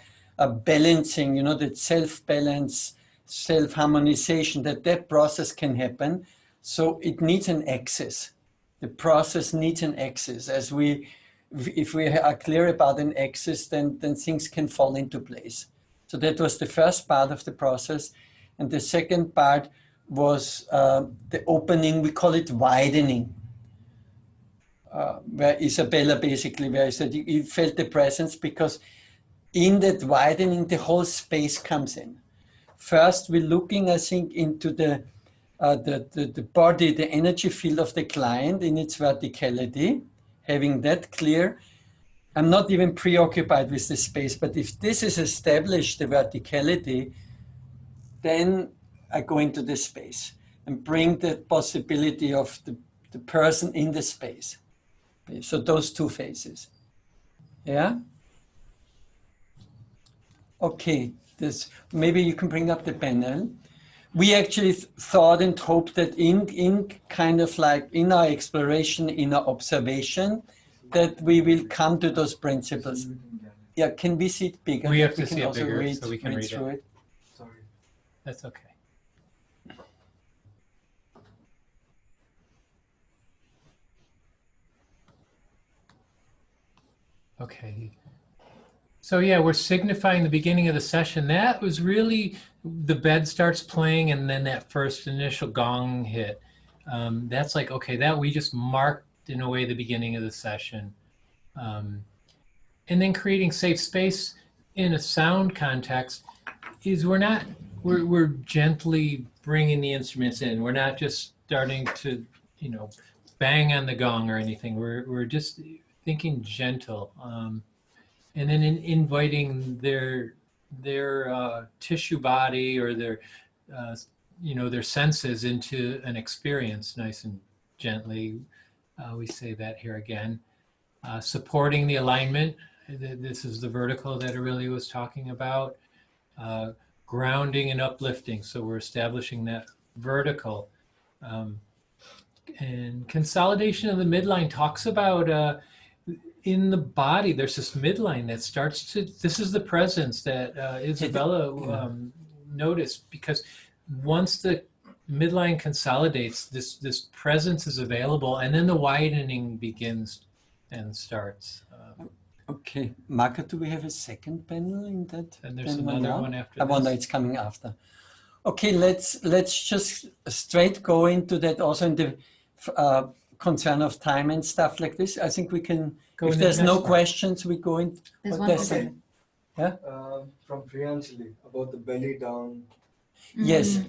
balancing, you know, that self-balance, self-harmonization, that process can happen. So it needs an axis. The process needs an axis. If we are clear about an axis, then things can fall into place. So that was the first part of the process. And the second part was the opening, we call it widening. Where Isabella basically, where I said you felt the presence, because in that widening, the whole space comes in. First, we're looking, I think, into the body, the energy field of the client in its verticality, having that clear. I'm not even preoccupied with the space, but if this is established, the verticality, then I go into the space and bring the possibility of the person in the space. So those two phases. Yeah? Okay, maybe you can bring up the panel. We actually thought and hoped that in kind of like in our exploration, in our observation, that we will come to those principles. Yeah, can we see it bigger? We have to see it also bigger so we can read through it. Sorry. That's okay. Okay. So yeah, we're signifying the beginning of the session. That was really, the bed starts playing and then that first initial gong hit. That's like, okay, that we just marked in a way the beginning of the session. And then creating safe space in a sound context is we're gently bringing the instruments in. We're not just starting to, you know, bang on the gong or anything. We're just thinking gentle. And then inviting their tissue body or their you know, their senses into an experience nice and gently. We say that here again. Supporting the alignment. This is the vertical that Aurelia was talking about. Grounding and uplifting. So we're establishing that vertical. And consolidation of the midline talks about in the body, there's this midline that starts to, this is the presence that Isabella noticed, because once the midline consolidates, this presence is available, and then the widening begins and starts. Okay, Marco, do we have a second panel in that? And there's another one after I wonder, this. it's coming after. Okay, let's just straight go into that also in the concern of time and stuff like this. I think we can, if there's no questions, we go in. There's what one there's question. Yeah? From Priyanjali about the belly down. Yes,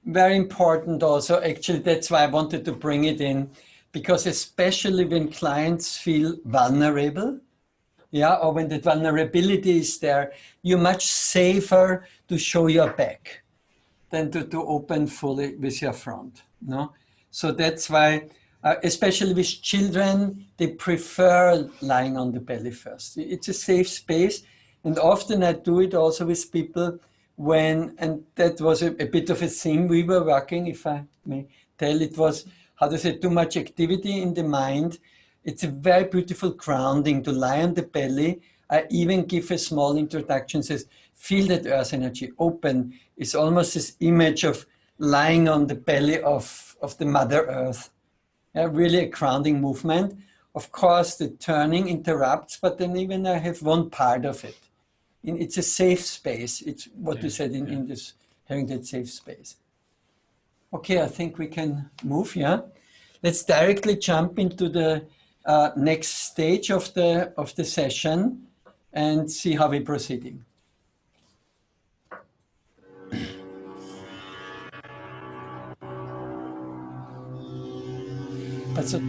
very important also. Actually, that's why I wanted to bring it in, because especially when clients feel vulnerable, yeah, or when the vulnerability is there, you're much safer to show your back than to open fully with your front. No, so that's why, especially with children, they prefer lying on the belly first. It's a safe space, and often I do it also with people when, and that was a bit of a theme we were working, if I may tell, it was, how to say, too much activity in the mind. It's a very beautiful grounding to lie on the belly. I even give a small introduction, says, feel that earth energy, open. It's almost this image of lying on the belly of the Mother Earth. Yeah, really a grounding movement. Of course, the turning interrupts, but then even I have one part of it. It's a safe space. It's what you said in this, having that safe space. Okay, I think we can move, yeah? Let's directly jump into the next stage of the session and see how we're proceeding. Also,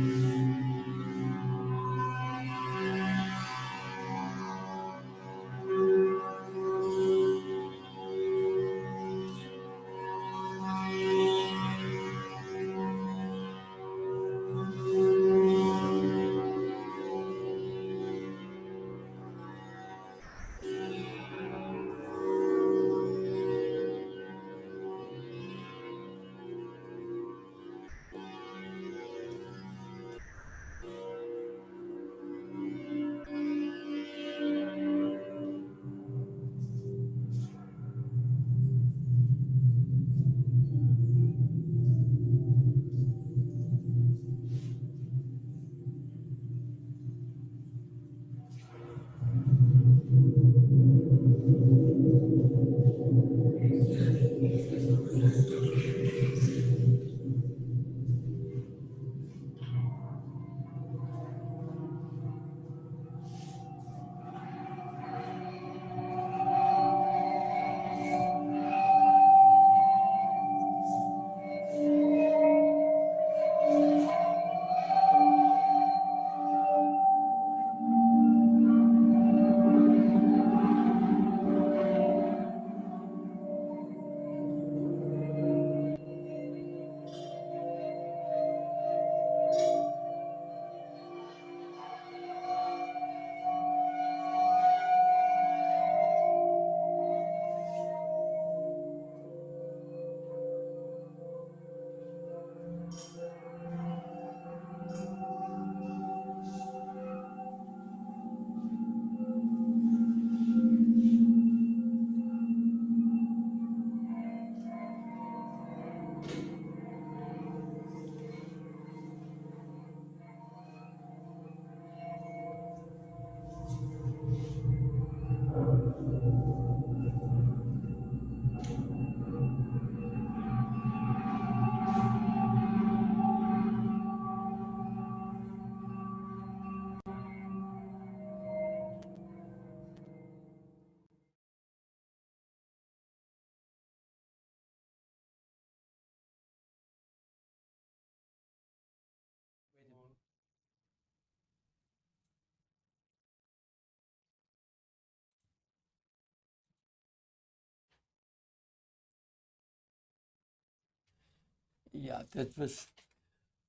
yeah, that was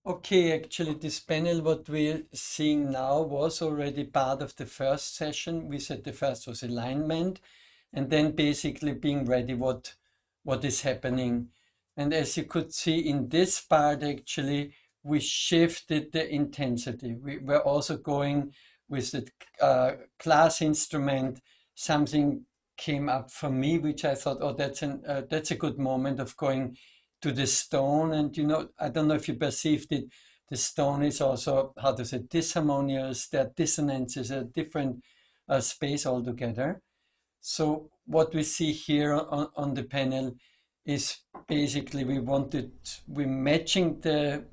okay. Actually, this panel, what we're seeing now, was already part of the first session. We said the first was alignment, and then basically being ready what is happening. And as you could see in this part, actually, we shifted the intensity. We were also going with the class instrument. Something came up for me, which I thought, oh, that's a good moment of going to the stone. And I don't know if you perceived it. The stone is also, how to say, disharmonious. There are dissonances, a different space altogether. So what we see here on the panel is basically we're matching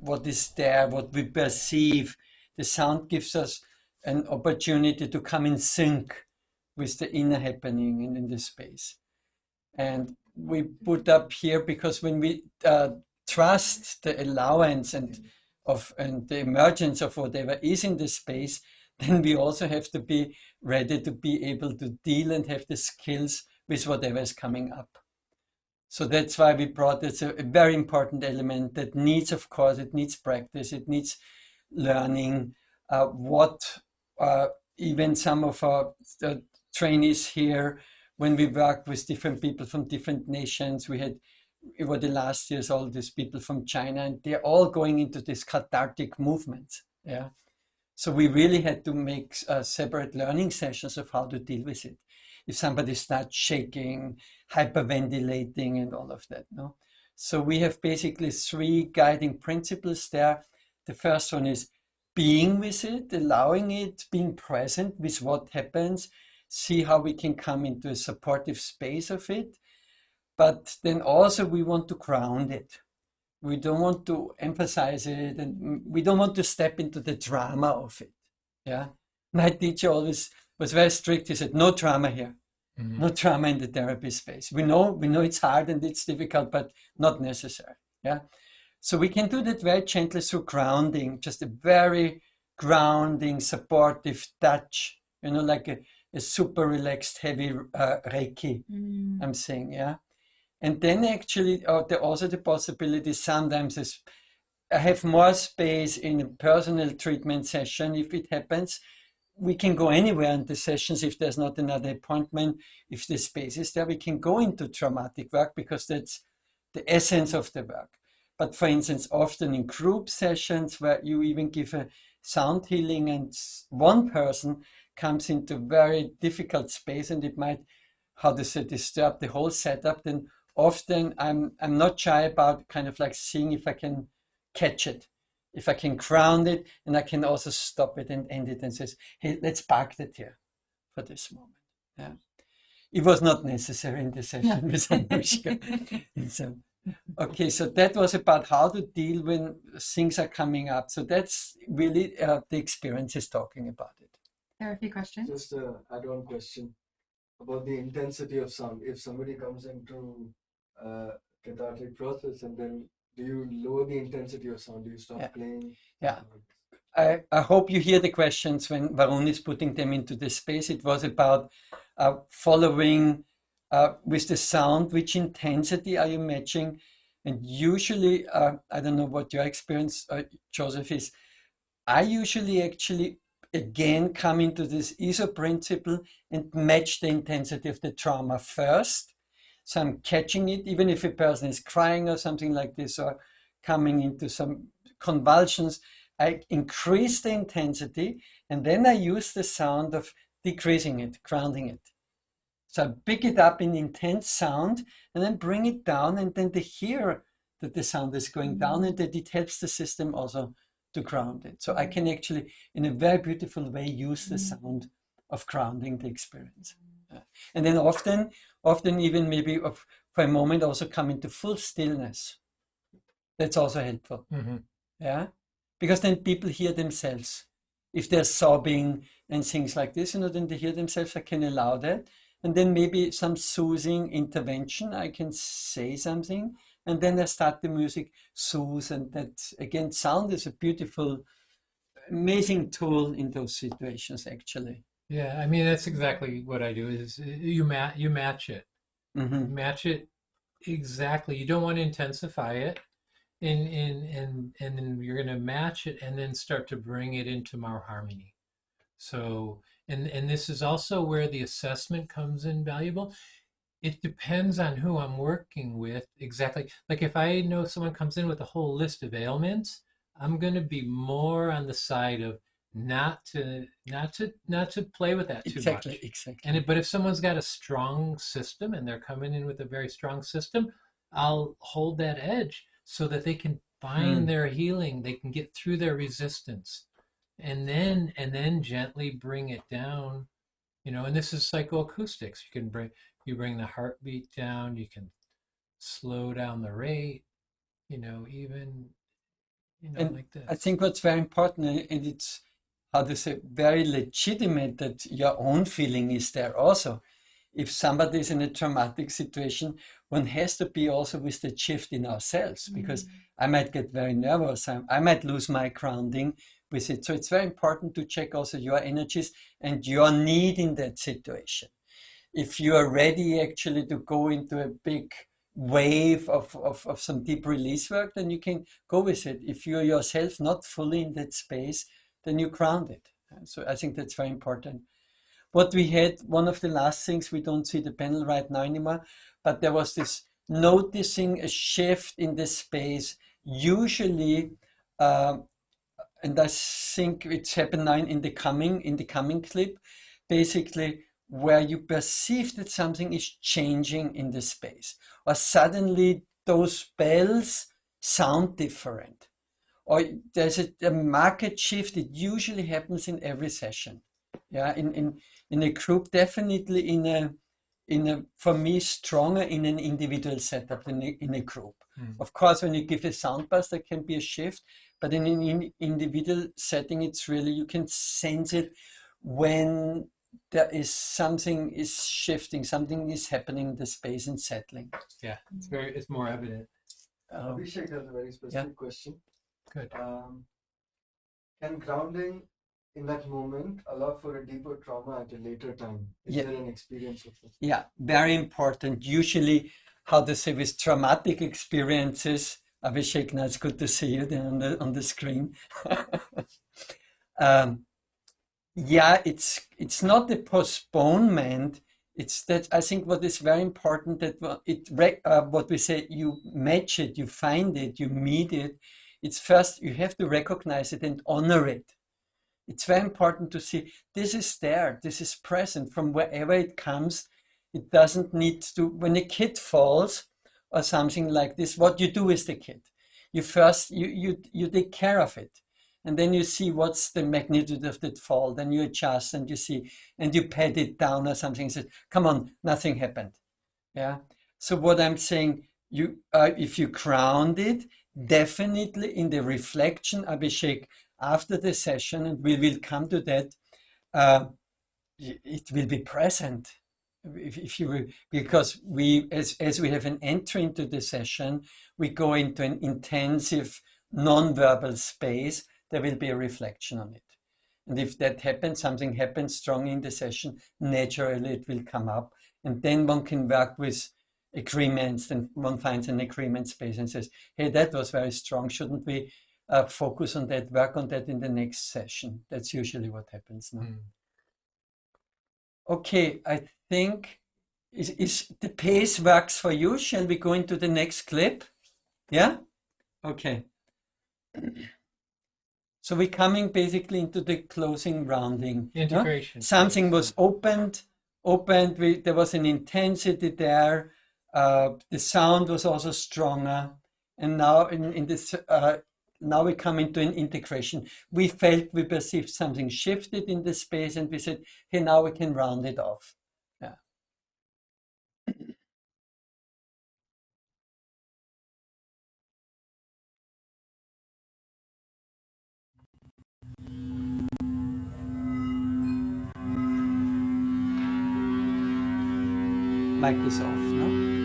what is there, what we perceive. The sound gives us an opportunity to come in sync with the inner happening in the space. And we put up here because when we trust the allowance and the emergence of whatever is in the space, then we also have to be ready to be able to deal and have the skills with whatever is coming up. So that's why we brought it's a very important element that needs, of course, it needs practice, it needs learning. Even some of our trainees here, when we work with different people from different nations, we had over the last years all these people from China, and they're all going into this cathartic movement. Yeah. So we really had to make separate learning sessions of how to deal with it. If somebody starts shaking, hyperventilating, and all of that, no? So we have basically 3 guiding principles there. The first one is being with it, allowing it, being present with what happens, see how we can come into a supportive space of it. But then also we want to ground it. We don't want to emphasize it, and we don't want to step into the drama of it. Yeah, my teacher always was very strict. He said, "No drama here, no drama in the therapy space. We know it's hard and it's difficult, but not necessary." Yeah. So we can do that very gently through grounding, just a very grounding, supportive touch, you know, like a super relaxed, heavy Reiki, I'm saying, yeah. And then actually, there also the possibility sometimes is I have more space in a personal treatment session. If it happens, we can go anywhere in the sessions if there's not another appointment. If the space is there, we can go into traumatic work because that's the essence of the work. But for instance, often in group sessions where you even give a sound healing and one person comes into very difficult space and it might, how to say, disturb the whole setup, then often I'm not shy about kind of like seeing if I can catch it, if I can ground it, and I can also stop it and end it and says, hey, let's park that here for this moment. Yeah. It was not necessary in the session with Anushka. So, okay, so that was about how to deal when things are coming up. So that's really the experience is talking about it. There are a few questions. Just an add-on question about the intensity of sound. If somebody comes into a cathartic process and then do you lower the intensity of sound? Do you stop playing? Yeah. I hope you hear the questions when Varun is putting them into the space. It was about following with the sound, which intensity are you matching? And usually, I don't know what your experience, Joseph, is. I usually actually, again, come into this ISO principle and match the intensity of the trauma first. So I'm catching it, even if a person is crying or something like this, or coming into some convulsions, I increase the intensity and then I use the sound of decreasing it, grounding it. So I pick it up in intense sound and then bring it down, and then they hear that the sound is going down and that it helps the system also to ground it. So I can actually, in a very beautiful way, use the sound of grounding the experience. And then often even maybe for a moment also come into full stillness. That's also helpful. Yeah, because then people hear themselves. If they're sobbing and things like this, then they hear themselves. I can allow that. And then maybe some soothing intervention. I can say something, and then I start the music soothe. And that, again, sound is a beautiful, amazing tool in those situations, actually. Yeah, I mean, that's exactly what I do is you match it. Match it exactly. You don't want to intensify it. And then you're going to match it and then start to bring it into more harmony. So, and this is also where the assessment comes in valuable. It depends on who I'm working with exactly. Like if I know someone comes in with a whole list of ailments, I'm going to be more on the side of not to play with that too much. Exactly. But if someone's got a strong system and they're coming in with a very strong system, I'll hold that edge so that they can find their healing, they can get through their resistance, and then gently bring it down, and this is psychoacoustics. You bring the heartbeat down, you can slow down the rate, even like this. I think what's very important, and it's how to say, very legitimate that your own feeling is there also. If somebody is in a traumatic situation, one has to be also with the shift in ourselves, because I might get very nervous. I might lose my grounding with it. So it's very important to check also your energies and your need in that situation. If you are ready actually to go into a big wave of some deep release work, then you can go with it. If you're yourself not fully in that space, then you ground it. So I think that's very important. What we had, one of the last things, we don't see the panel right now anymore, but there was this noticing a shift in the space, usually, and I think it's happened now in the coming clip, basically where you perceive that something is changing in the space, or suddenly those bells sound different, or there's a market shift. It usually happens in every session. Yeah, in a group, definitely in a for me stronger in an individual setup than in a group. Of course, when you give a sound burst, there can be a shift, but in an individual setting, it's really, you can sense it when there is something is shifting, something is happening in the space and settling. Yeah, it's more evident. Abhishek has a very specific question. Good. Can grounding in that moment allow for a deeper trauma at a later time? Is there an experience of this? Yeah, very important. Usually, how to say, with traumatic experiences, Abhishek, now it's good to see you there on the screen. Yeah, it's not the postponement. It's that I think what is very important that what we say, you match it, you find it, you meet it. It's first you have to recognize it and honor it. It's very important to see this is there, this is present from wherever it comes. It doesn't need to, when a kid falls or something like this, what you do with the kid. You first, you take care of it. And then you see what's the magnitude of that fall. Then you adjust and you see, and you pat it down or something. Says, come on, nothing happened. Yeah. So what I'm saying, if you ground it, definitely in the reflection, Abhishek, after the session, and we will come to that, it will be present. If you will, because we, as we have an entry into the session, we go into an intensive non-verbal space. There will be a reflection on it, and if that happens, something happens strong in the session, naturally it will come up, and then one can work with agreements, and one finds an agreement space and says, hey, that was very strong, shouldn't we focus on that, work on that in the next session? That's usually what happens now. Okay, I think is the pace works for you. Shall we go into the next clip? Yeah? Okay. So we're coming basically into the closing rounding. Integration. Something was opened, there was an intensity there. The sound was also stronger. And now in this, now we come into an integration. We perceived something shifted in the space, and we said, hey, now we can round it off. Yeah. Mic is off, no?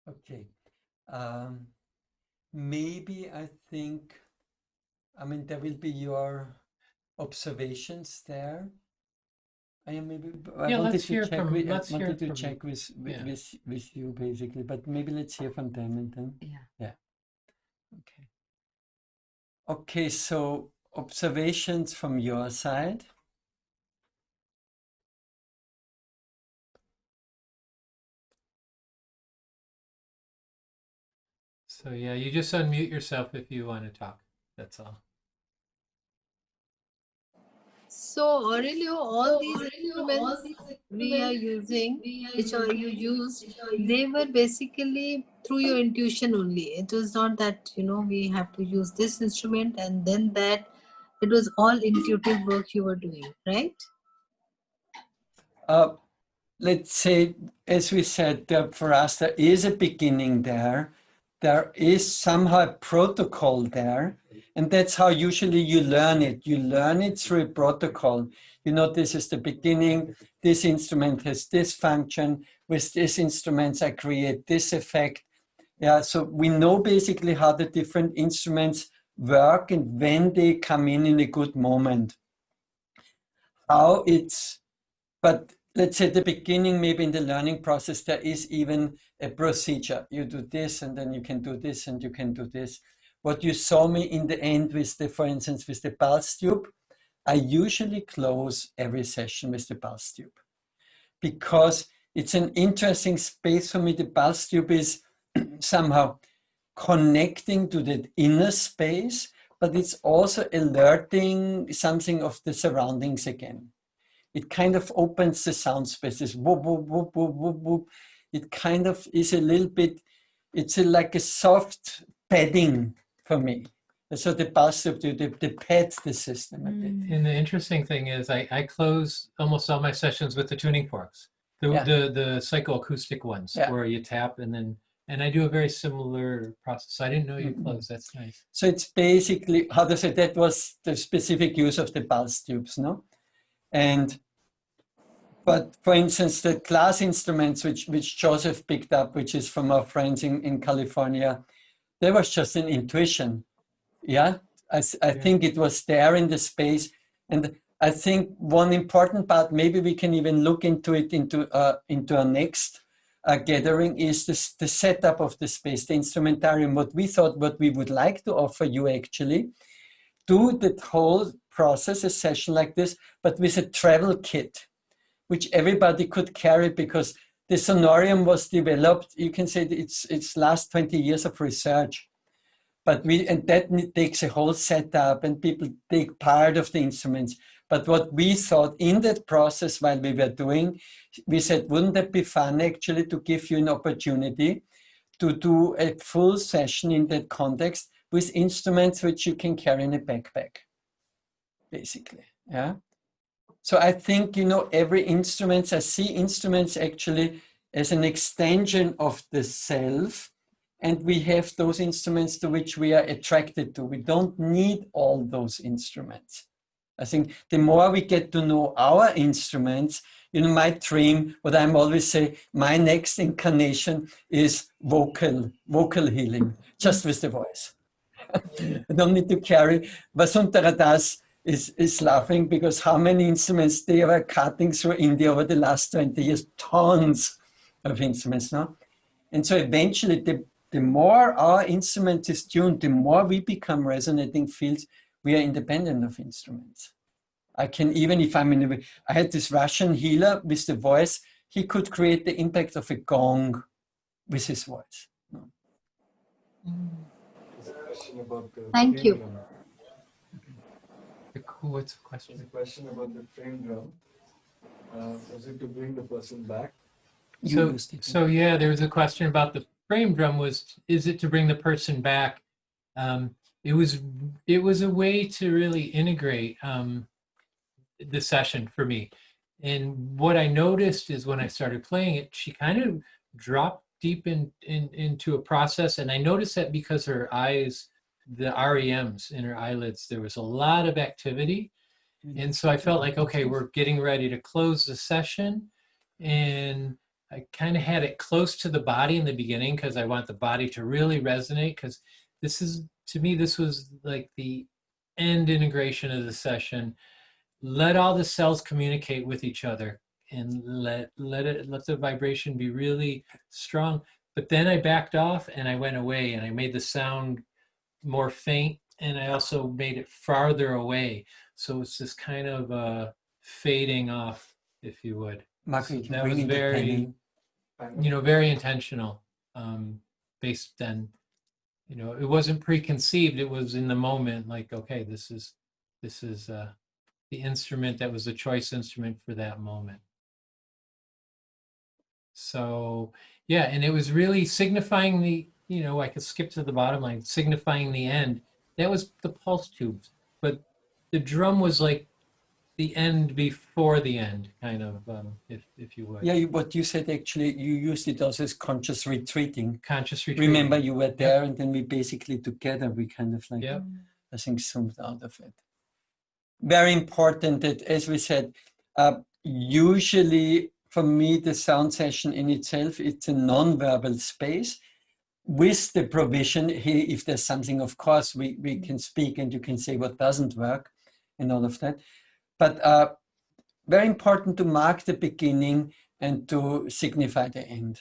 Okay. Um, Maybe I think, I mean, there will be your observations there. I maybe I Yeah, wanted let's to hear check from with let's hear wanted to from check yeah. with you basically, but maybe let's hear from them and then Yeah. yeah. Okay. Okay, so observations from your side. So yeah, you just unmute yourself if you want to talk. That's all. So Aurelio, all these instruments we are using, which are you used, they were basically through your intuition only. It was not that we have to use this instrument and then that. It was all intuitive work you were doing, right? Uh, let's say, as we said, for us there is a beginning there. There is somehow a protocol there, and that's how usually you learn it. You learn it through a protocol. You know, this is the beginning. This instrument has this function. With this instruments, I create this effect. Yeah, so we know basically how the different instruments work and when they come in a good moment. How it's, but let's say at the beginning, maybe in the learning process, there is even a procedure. You do this and then you can do this and you can do this. What you saw me in the end with the, for instance, with the pulse tube, I usually close every session with the pulse tube because it's an interesting space for me. The pulse tube is somehow connecting to the inner space, but it's also alerting something of the surroundings again. It kind of opens the sound spaces. Whoop, whoop, whoop, whoop, whoop, whoop. It kind of is a little bit, it's like a soft padding for me. So the pulse tube, they pad the system a bit. And the interesting thing is I close almost all my sessions with the tuning forks, Yeah. the psychoacoustic ones Yeah. where you tap and I do a very similar process. I didn't know you closed. That's nice. So it's basically, how to say, that was the specific use of the pulse tubes, no? And, but for instance, the class instruments which Joseph picked up, which is from our friends in California, there was just an intuition. Yeah, I think it was there in the space. And I think one important part, maybe we can even look into it into our next gathering, is the setup of the space, the instrumentarium. What we would like to offer you actually, do the whole process, a session like this, but with a travel kit, which everybody could carry because the sonorium was developed, you can say it's last 20 years of research. But and that takes a whole setup and people take part of the instruments. But what we thought in that process while we were doing, we said, wouldn't that be fun actually to give you an opportunity to do a full session in that context with instruments which you can carry in a backpack, basically. Yeah. So I think, every instrument, I see instruments actually as an extension of the self. And we have those instruments to which we are attracted to. We don't need all those instruments. I think the more we get to know our instruments, my dream, what I'm always say, my next incarnation is vocal healing, just with the voice. I don't need to carry. Vasundhara Das is laughing because how many instruments they were cutting through India over the last 20 years, tons of instruments, no? And so eventually the more our instrument is tuned, the more we become resonating fields, we are independent of instruments. I can, even if I had this Russian healer with the voice, he could create the impact of a gong with his voice. No? There's a question about the Thank frame you. drum. What's the question? There's a question about the frame drum. Was it to bring the person back? So yeah, there was a question about the frame drum. Is it to bring the person back? It was a way to really integrate the session for me. And what I noticed is when I started playing it, she kind of dropped deep into a process. And I noticed that because her eyes, the REMs in her eyelids, there was a lot of activity. And so I felt like, okay, we're getting ready to close the session. And I kind of had it close to the body in the beginning because I want the body to really resonate, because this is, to me, this was like the end integration of the session. Let all the cells communicate with each other and let the vibration be really strong. But then I backed off and I went away and I made the sound more faint, and I also made it farther away. So it's this kind of fading off, if you would. Marco, So you can that bring was in the very, panel. very intentional, based on, it wasn't preconceived. It was in the moment, like, okay, this is the instrument that was the choice instrument for that moment. So yeah, and it was really signifying the, I could skip to the bottom line, signifying the end. That was the pulse tubes, but the drum was like the end before the end, kind of, if you would. Yeah, what you said, actually, you used it also as conscious retreating. Conscious retreating. Remember, you were there, and then we basically together, we kind of like, I think, zoomed out of it. Very important that, as we said, usually for me, the sound session in itself, it's a non-verbal space with the provision here, if there's something, of course, we can speak and you can say what doesn't work and all of that. But very important to mark the beginning and to signify the end.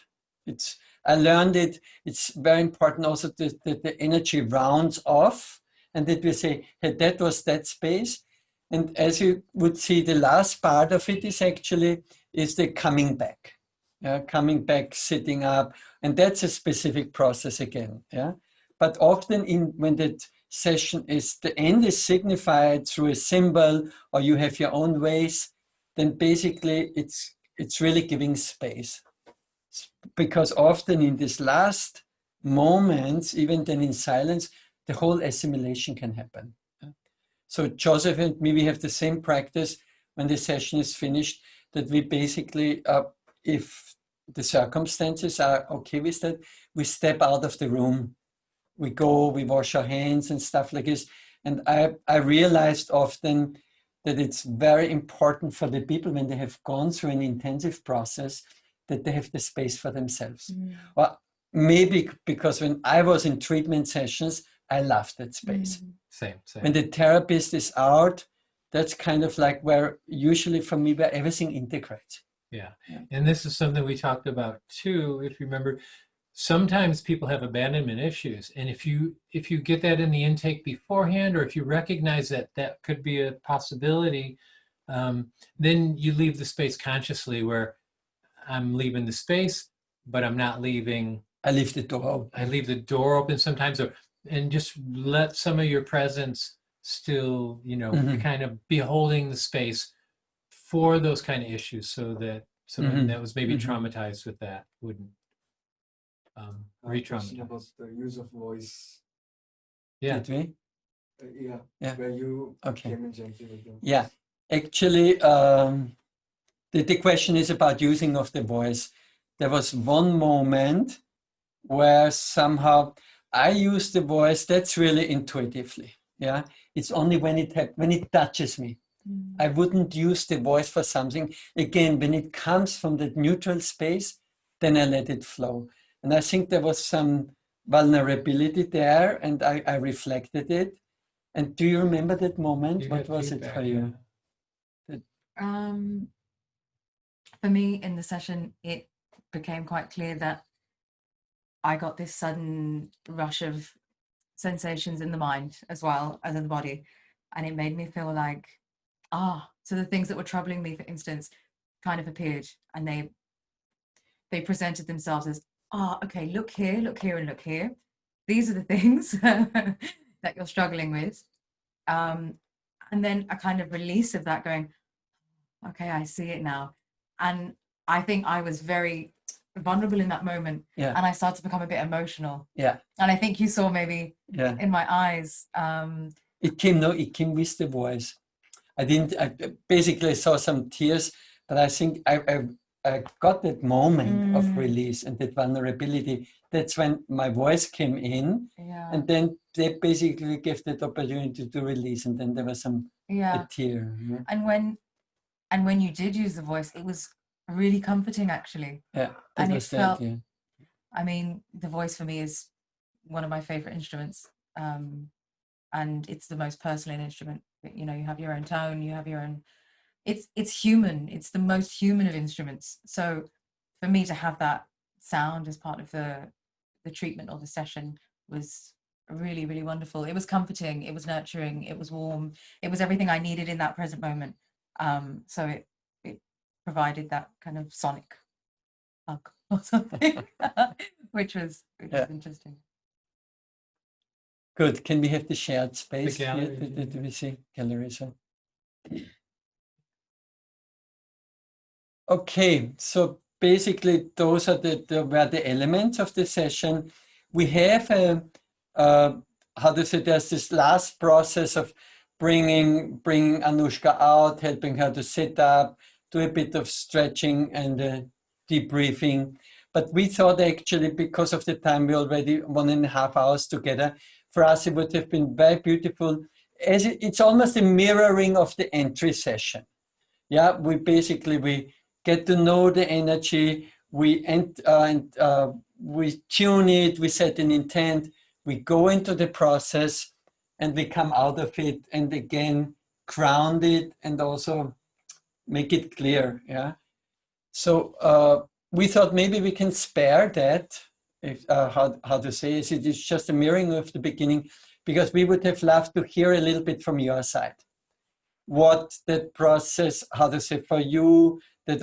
I learned it. It's very important also that the energy rounds off and that we say, hey, that was that space. And as you would see, the last part of it is the coming back. Yeah, coming back, sitting up, and that's a specific process again. Yeah, but often when that session is, the end is signified through a symbol, or you have your own ways, then basically it's really giving space. Because often in these last moments, even then in silence, the whole assimilation can happen. So Joseph and me, we have the same practice when the session is finished, that we basically, if the circumstances are okay with that, we step out of the room. We go, we wash our hands and stuff like this. And I realized often that it's very important for the people when they have gone through an intensive process that they have the space for themselves. Or maybe because when I was in treatment sessions, I loved that space. Same. When the therapist is out, that's kind of like where usually for me, where everything integrates. Yeah. And this is something we talked about too, if you remember. Sometimes people have abandonment issues, and if you get that in the intake beforehand, or if you recognize that that could be a possibility, then you leave the space consciously, where I'm leaving the space, but I'm not leaving. I leave the door open. I leave the door open sometimes, and just let some of your presence still, kind of be holding the space for those kind of issues, so that someone that was maybe traumatized with that wouldn't re-traumatize. About the use of voice. Yeah. Did we? Yeah. Where you came in gently with them. Yeah. Actually, the question is about using of the voice. There was one moment where somehow I use the voice, that's really intuitively. Yeah. It's only when it touches me. I wouldn't use the voice for something. Again, when it comes from that neutral space, then I let it flow. And I think there was some vulnerability there, and I reflected it. And do you remember that moment? What was it for you? For me, in the session, it became quite clear that I got this sudden rush of sensations in the mind as well as in the body. And it made me feel like, so the things that were troubling me, for instance, kind of appeared, and they presented themselves as, okay, look here, and look here. These are the things that you're struggling with. And then a kind of release of that, going, okay, I see it now. And I think I was very vulnerable in that moment. Yeah. And I started to become a bit emotional. Yeah. And I think you saw maybe in my eyes. It came with the voice. I basically saw some tears, but I think I got that moment of release and that vulnerability. That's when my voice came in, and then they basically gave that opportunity to release, and then there was a tear. And when you did use the voice, it was really comforting, actually. Yeah, that And it was the felt, idea. I mean, the voice for me is one of my favorite instruments. And it's the most personal instrument. You know, you have your own tone, you have your own, it's human. It's the most human of instruments. So for me to have that sound as part of the treatment or the session was really, really wonderful. It was comforting, it was nurturing, it was warm, it was everything I needed in that present moment. So it provided that kind of sonic hug or something, which was interesting. Good. Can we have the shared space The here? gallery, Did we see gallery? So. Okay, so basically those are were the elements of the session. We have how to say, there's this last process of bringing Anushka out, helping her to sit up, do a bit of stretching and debriefing. But we thought actually, because of the time, we already 1.5 hours together, for us it would have been very beautiful, as it's almost a mirroring of the entry session. Yeah, we get to know the energy, we tune it, we set an intent, we go into the process, and we come out of it and again ground it and also make it clear. Yeah. So we thought maybe we can spare that, if how to say it is just a mirroring of the beginning, because we would have loved to hear a little bit from your side. What that process, how to say, for you, that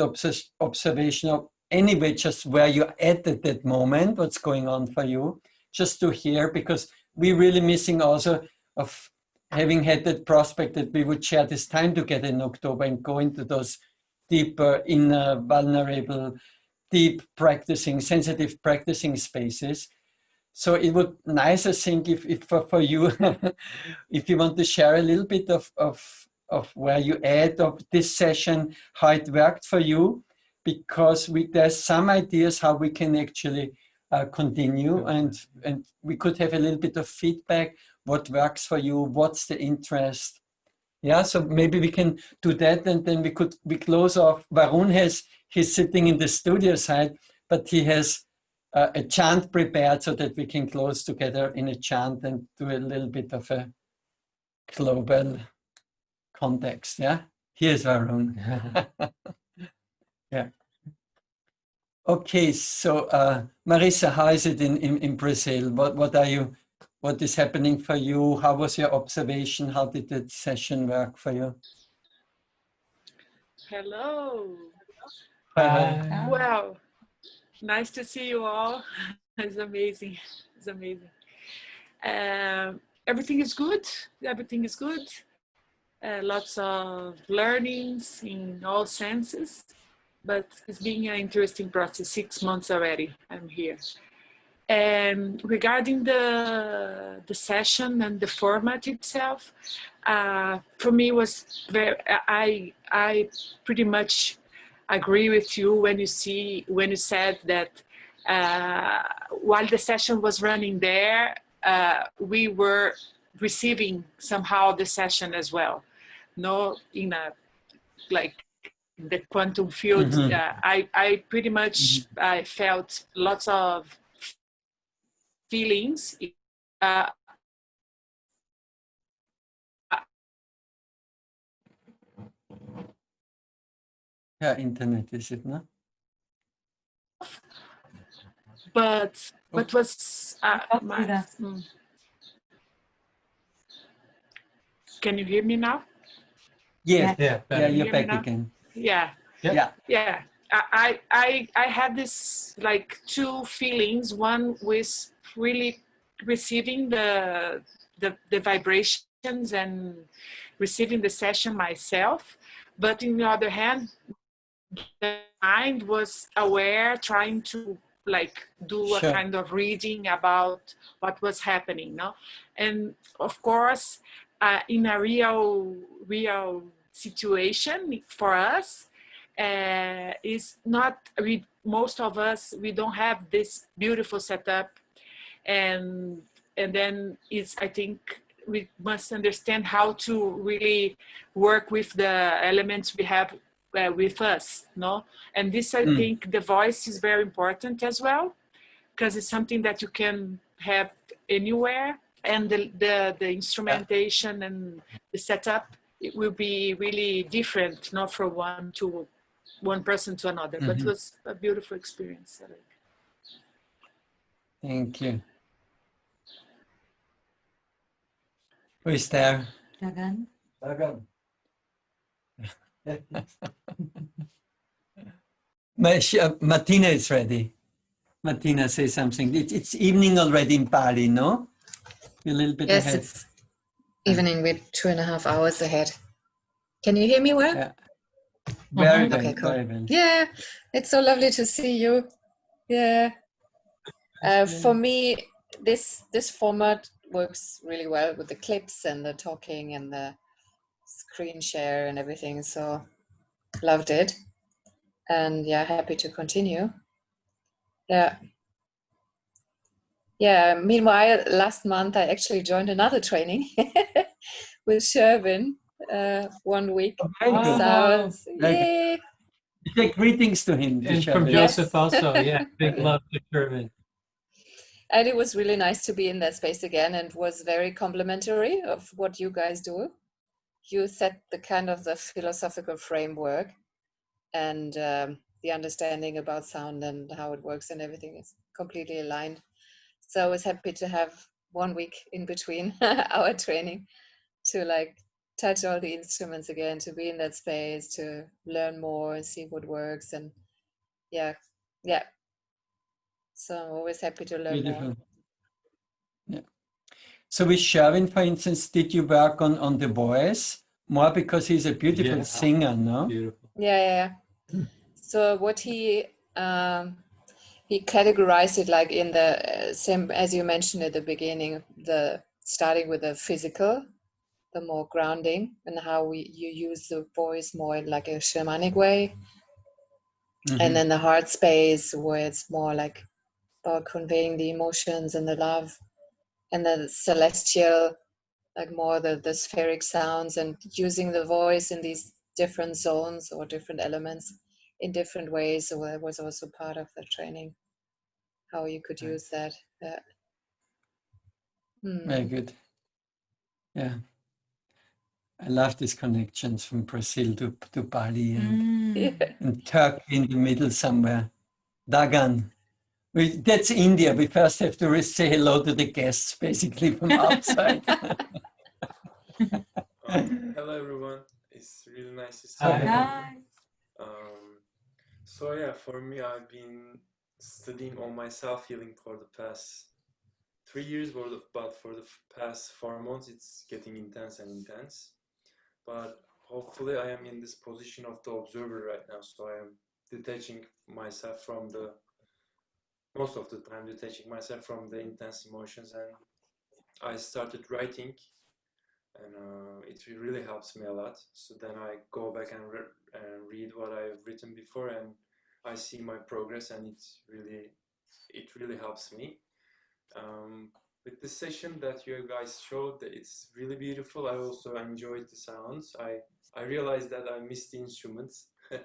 observation of anyway, just where you're at that moment, what's going on for you, just to hear, because we're really missing also of having had that prospect that we would share this time together in October and go into those deeper, inner, vulnerable, deep practicing, sensitive practicing spaces. So it would nice, I think, if for you, if you want to share a little bit of where you at of this session, how it worked for you, because there's some ideas how we can actually continue, and we could have a little bit of feedback, what works for you, what's the interest. Yeah, so maybe we can do that, and then we close off. Varun he's sitting in the studio side, but he has a chant prepared so that we can close together in a chant and do a little bit of a global context. Yeah, here's Varun. Yeah. Okay, so Marissa, how is it in Brazil? What is happening for you? How was your observation? How did that session work for you? Hello. Hi. Wow. Nice to see you all. It's amazing. It's amazing. Everything is good. Everything is good. Lots of learnings in all senses, but it's been an interesting process. 6 months already I'm here. And regarding the session and the format itself, for me was very, I pretty much agree with you when you said that while the session was running there, we were receiving somehow the session as well. No, in a like the quantum field, I pretty much I felt lots of feelings. Yeah, internet is it, no? But what was can you hear me now? Yes. Yeah, you're back again. Yeah. Yeah. Yeah. I had this like two feelings. One was really receiving the vibrations and receiving the session myself, but on the other hand, the mind was aware, trying to like do a kind of reading about what was happening, no? And of course, in a real situation for us, is not, most of us, we don't have this beautiful setup, and then it's, I think we must understand how to really work with the elements we have with us, no? And this, I think, the voice is very important as well, because it's something that you can have anywhere, and the instrumentation and the setup, it will be really different, not from one person to another. But it was a beautiful experience. Thank you. Who is there? Dagan? Dagan. Martina is ready. Martina, say something. It's evening already in Bali, no? You're a little bit Yes, ahead. it's evening with 2.5 hours ahead. Can you hear me well? Yeah. Very well, Okay, cool. very well. Yeah, it's so lovely to see you. Yeah. For me, this format works really well with the clips and the talking and the screen share and everything. So loved it. And yeah, happy to continue. Yeah. Yeah. Meanwhile, last month I actually joined another training with Sherwin 1 week. So yeah. Say greetings to him. And from Joseph also, yeah, big love to Sherwin. And it was really nice to be in that space again, and was very complimentary of what you guys do. You set the kind of the philosophical framework, and the understanding about sound and how it works and everything is completely aligned. So I was happy to have 1 week in between our training to like touch all the instruments again, to be in that space, to learn more and see what works. And yeah. So I'm always happy to learn more. Yeah. So with Sherwin, for instance, did you work on the voice more because he's a beautiful singer, no? Beautiful. Yeah. So what he categorized it like in the same as you mentioned at the beginning, the starting with the physical, the more grounding, and how you use the voice more in like a shamanic way, and then the heart space where it's more like about conveying the emotions and the love, and the celestial, like more the spheric sounds, and using the voice in these different zones or different elements in different ways. So that was also part of the training, how you could use that. Very good. Yeah. I love these connections from Brazil to Bali and Turkey in the middle somewhere. Dagan. That's India. We first have to say hello to the guests, basically, from outside. Hello, everyone. It's really nice to see you. Hi. So yeah, for me, I've been studying on my self-healing for the past 3 years, but for the past 4 months, it's getting intense and intense. But hopefully I am in this position of the observer right now. So I am detaching myself from most of the time, detaching myself from the intense emotions. And I started writing, and it really helps me a lot. So then I go back and read what I've written before, and I see my progress, and it really helps me. With the session that you guys showed, it's really beautiful. I also enjoyed the sounds. I realized that I missed the instruments, and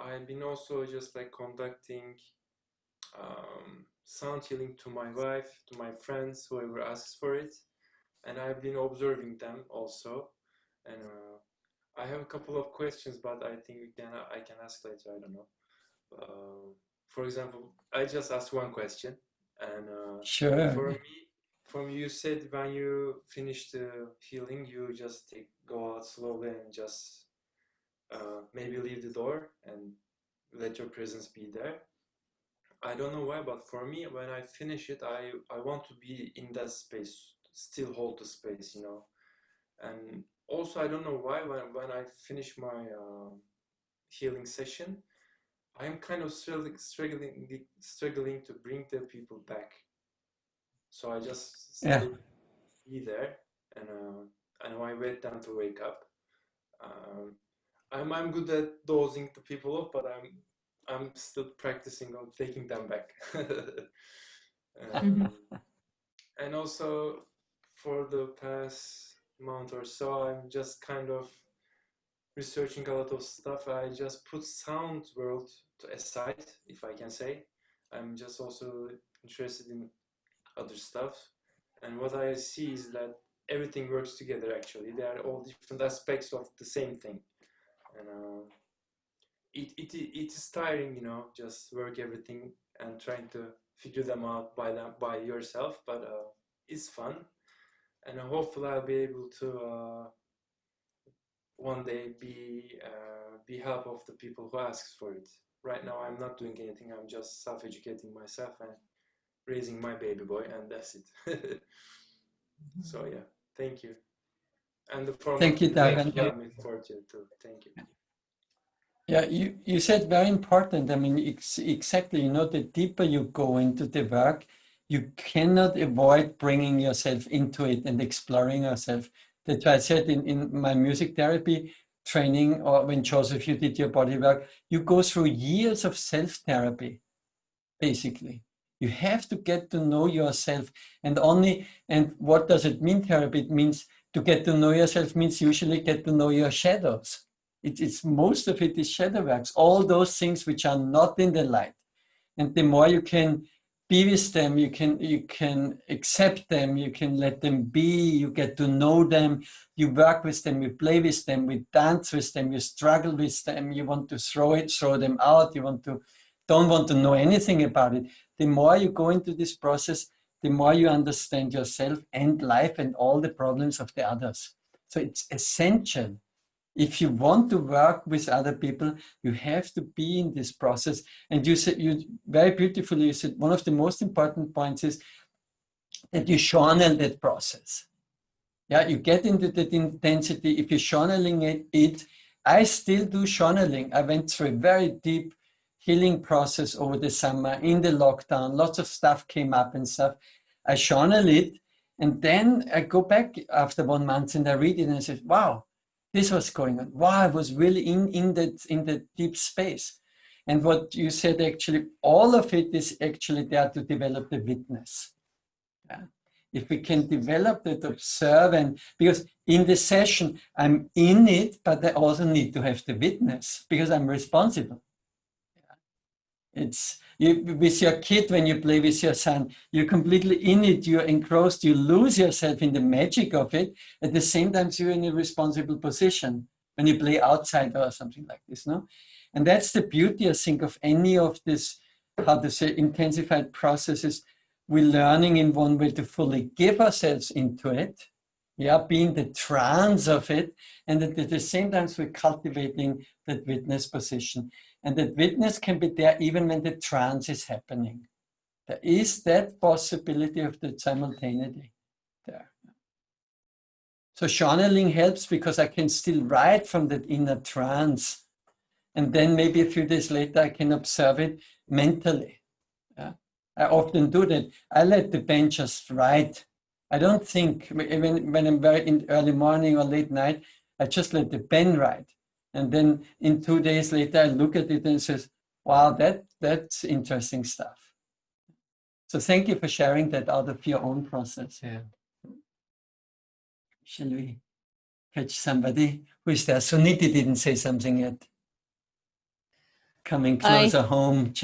I've been also just like conducting sound healing to my wife, to my friends, whoever asks for it, and I've been observing them also. And I have a couple of questions, but I think I can ask later. I don't know. For example, I just asked one question, and Sure. For me, you said when you finish the healing, you just go out slowly and just maybe leave the door and let your presence be there. I don't know why, but for me, when I finish it, I want to be in that space, still hold the space, you know. And also, I don't know why, when I finish my healing session, I'm kind of struggling to bring the people back. So I just still be there, and I wait them to wake up. I'm good at dozing the people off, but I'm still practicing on taking them back. And also for the past month or so, I'm just kind of researching a lot of stuff. I just put sound world to aside, if I can say. I'm just also interested in other stuff. And what I see is that everything works together actually. They are all different aspects of the same thing. And it is tiring, you know, just work everything and trying to figure them out by yourself, but it's fun. And hopefully I'll be able to one day be help of the people who asks for it. Right now I'm not doing anything. I'm just self-educating myself and raising my baby boy, and that's it. So yeah, thank you. And the format Thank you, Dagan. I'm looking forward to it too. Thank you. Yeah, you said very important. I mean, exactly, you know, the deeper you go into the work, you cannot avoid bringing yourself into it and exploring yourself. That's why I said in my music therapy training, or when Joseph, you did your body work, you go through years of self-therapy, basically. You have to get to know yourself, and what does it mean, therapy? It means to get to know yourself means usually get to know your shadows. It's most of it is shadow works, all those things which are not in the light. And the more you can be with them, you can accept them, you can let them be, you get to know them, you work with them, you play with them, you dance with them, you struggle with them, you want to throw them out, don't want to know anything about it. The more you go into this process, the more you understand yourself and life and all the problems of the others. So it's essential. If you want to work with other people, you have to be in this process. And you said, you very beautifully, you said one of the most important points is that you journal that process. Yeah, you get into that intensity. If you're journaling it, I still do journaling. I went through a very deep healing process over the summer in the lockdown. Lots of stuff came up and stuff. I journal it, and then I go back after 1 month and I read it and I say, wow, this was going on. Wow, I was really in that deep space. And what you said, actually, all of it is actually there to develop the witness. Yeah. If we can develop that, observe, and because in the session, I'm in it, but I also need to have the witness because I'm responsible. It's with your kid, when you play with your son, you're completely in it, you're engrossed, you lose yourself in the magic of it. At the same time, you're in a responsible position when you play outside or something like this, no? And that's the beauty, I think, of any of this, how to say, intensified processes. We're learning in one way to fully give ourselves into it, yeah, be in the trance of it, and at the same time, we're cultivating that witness position. And that witness can be there even when the trance is happening. There is that possibility of the simultaneity there. So journaling helps because I can still write from that inner trance. And then maybe a few days later, I can observe it mentally. Yeah? I often do that. I let the pen just write. I don't think, when I'm very in early morning or late night, I just let the pen write. And then in 2 days later, I look at it and says, wow, that's interesting stuff. So thank you for sharing that out of your own process. Yeah. Shall we catch somebody who is there? Suniti didn't say something yet. Coming closer home.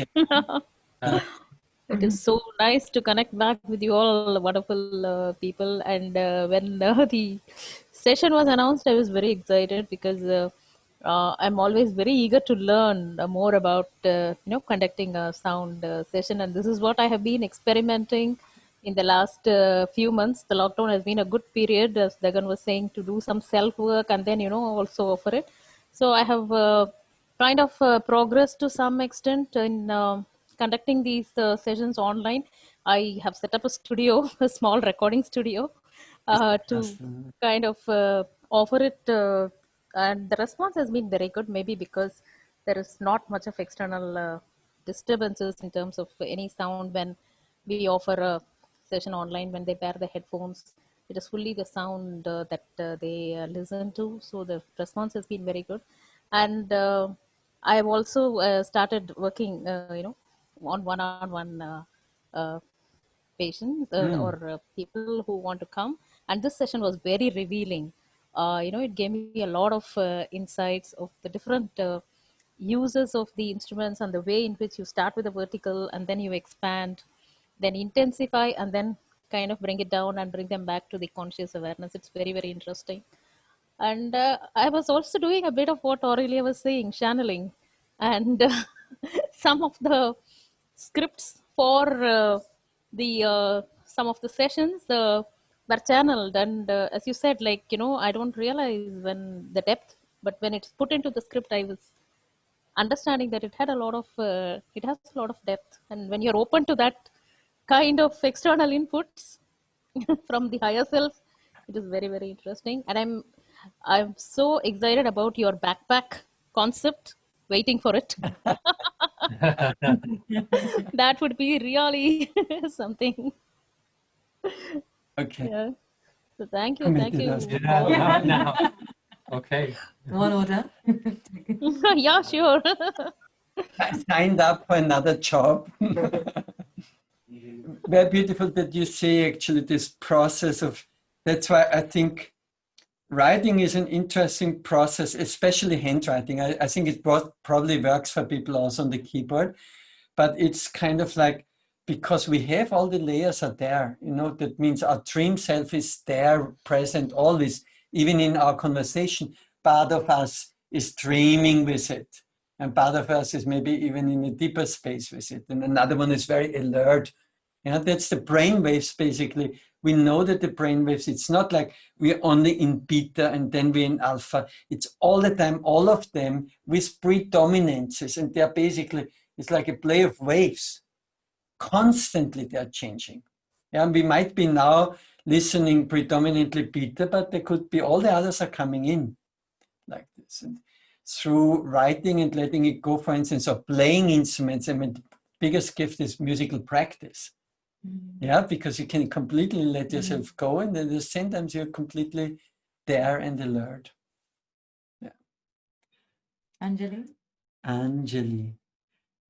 It is so nice to connect back with you all, wonderful people. And when the session was announced, I was very excited because I'm always very eager to learn more about conducting a sound session. And this is what I have been experimenting in the last few months. The lockdown has been a good period, as Dagan was saying, to do some self work and then also offer it. So I have kind of progressed to some extent in conducting these sessions online. I have set up a studio, a small recording studio, to kind of offer it, and the response has been very good. Maybe because there is not much of external disturbances in terms of any sound when we offer a session online. When they wear the headphones, it is fully the sound that they listen to. So the response has been very good, and I have also started working, on one-on-one patients or people who want to come. And this session was very revealing. It gave me a lot of insights of the different uses of the instruments and the way in which you start with the vertical and then you expand, then intensify, and then kind of bring it down and bring them back to the conscious awareness. It's very, very interesting. And I was also doing a bit of what Aurelia was saying, channeling. And some of the scripts for the some of the sessions were channeled. And as you said, like, I don't realize when the depth, but when it's put into the script, I was understanding that it has a lot of depth. And when you're open to that kind of external inputs from the higher self, it is very, very interesting. And I'm so excited about your backpack concept, waiting for it. That would be really something. Okay. Yeah. So thank you. Committed us. Yeah, no. Okay. One order. Yeah, sure. I signed up for another job. Very beautiful that you see actually this process of, that's why I think writing is an interesting process, especially handwriting. I think it probably works for people also on the keyboard, but it's kind of like, because we have all the layers are there, that means our dream self is there, present always, even in our conversation. Part of us is dreaming with it, and part of us is maybe even in a deeper space with it, and another one is very alert. That's the brain waves, basically. We know that the brain waves, it's not like we're only in beta and then we're in alpha. It's all the time, all of them with predominances. And they're basically, it's like a play of waves. Constantly they're changing. And we might be now listening predominantly beta, but there could be all the others are coming in like this. And through writing and letting it go, for instance, or playing instruments, I mean, the biggest gift is musical practice. Yeah, because you can completely let yourself go, and then at the same time you're completely there and alert. Yeah. Anjali? Anjali.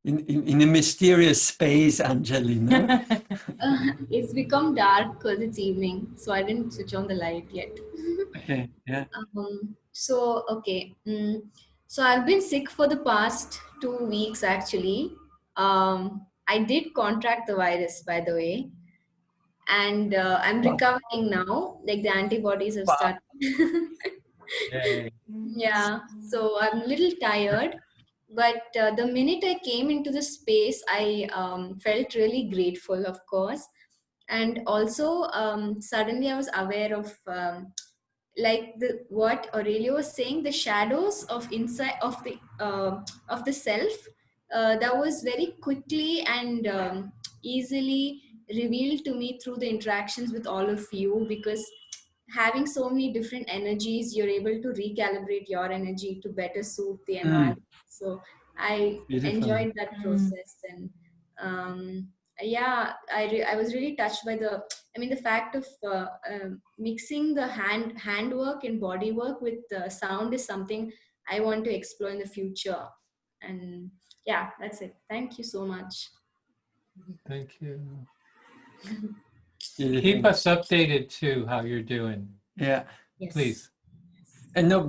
In a mysterious space, Anjali, no? It's become dark because it's evening, so I didn't switch on the light yet. Okay, yeah. Okay. So I've been sick for the past 2 weeks actually. I did contract the virus, by the way, and I'm recovering now. Like the antibodies have started. Yay. Yeah, so I'm a little tired, but the minute I came into the space, I felt really grateful, of course, and also suddenly I was aware of like what Aurelio was saying, the shadows of inside of the self that was very quickly and easily revealed to me through the interactions with all of you, because having so many different energies, you're able to recalibrate your energy to better suit the environment. So I Beautiful. enjoyed that process. And I was really touched by the fact of mixing the handwork and body work with sound is something I want to explore in the future. And yeah, that's it. Thank you so much. Thank you. Beautiful. Keep us updated too, how you're doing. Yeah. Yes. Please. And no,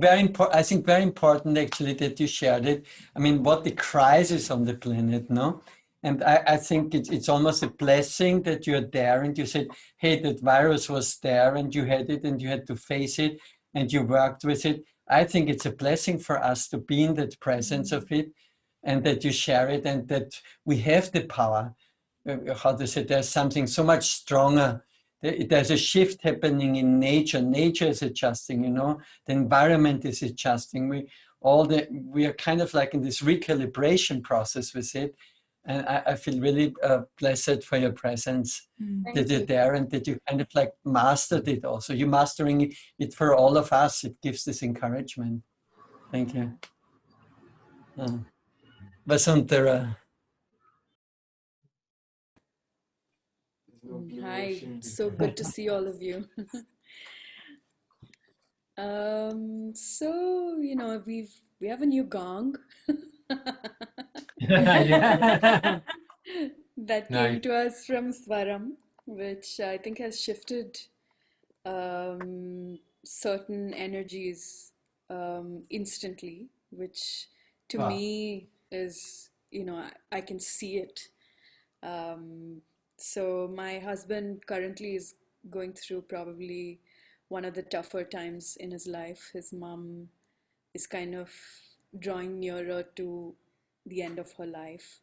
I think very important actually that you shared it. I mean, what the crisis on the planet, no? And I think it's almost a blessing that you're there and you said, hey, that virus was there and you had it and you had to face it and you worked with it. I think it's a blessing for us to be in that presence of it, and that you share it, and that we have the power. How to say, there's something so much stronger. There's a shift happening in nature. Nature is adjusting, the environment is adjusting. We are kind of like in this recalibration process with it. And I feel really blessed for your presence, that you're there and that you kind of like mastered it also. You're mastering it for all of us. It gives this encouragement. Thank you. Vasantara. Hi, so good to see all of you. We have a new gong Yeah. that came Nice. to us from Swaram, which I think has shifted certain energies instantly, which to Wow. me is, I can see it. So my husband currently is going through probably one of the tougher times in his life. His mom is kind of drawing nearer to the end of her life.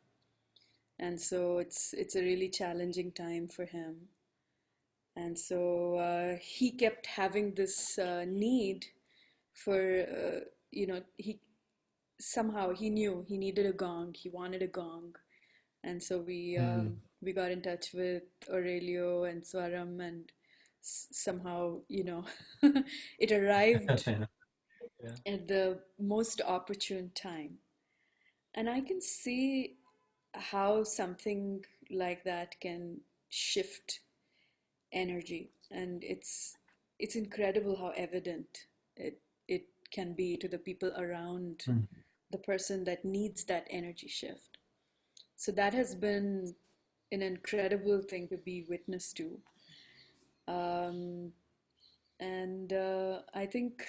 And so it's a really challenging time for him. And so he kept having this need for, he somehow he knew he needed a gong. He wanted a gong. And so we got in touch with Aurelio and Swaram, and somehow, it arrived Yeah. at the most opportune time. And I can see how something like that can shift energy, and it's incredible how evident it can be to the people around the person that needs that energy shift. So that has been an incredible thing to be witness to. And I think,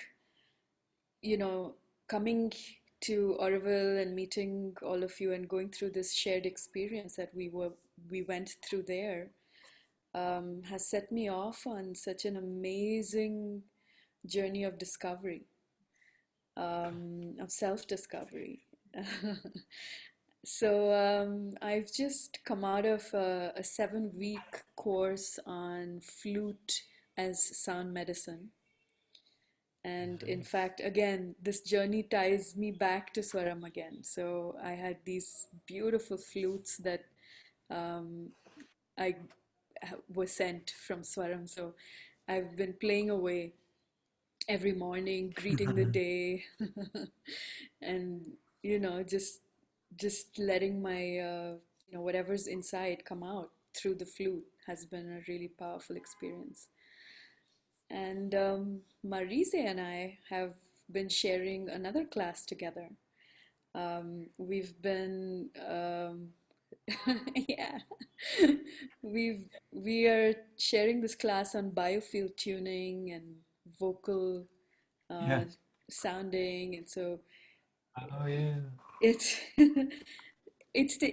coming to Oroville and meeting all of you and going through this shared experience that we went through there has set me off on such an amazing journey of discovery, of self-discovery. So I've just come out of a 7-week course on flute as sound medicine. And in fact, again, this journey ties me back to Swaram again. So I had these beautiful flutes that I was sent from Swaram. So I've been playing away every morning, greeting the day, and just letting my whatever's inside come out through the flute has been a really powerful experience. And Marise and I have been sharing another class together. We've been yeah, we are sharing this class on biofield tuning and vocal Yeah. sounding, and so Oh yeah. it's it's the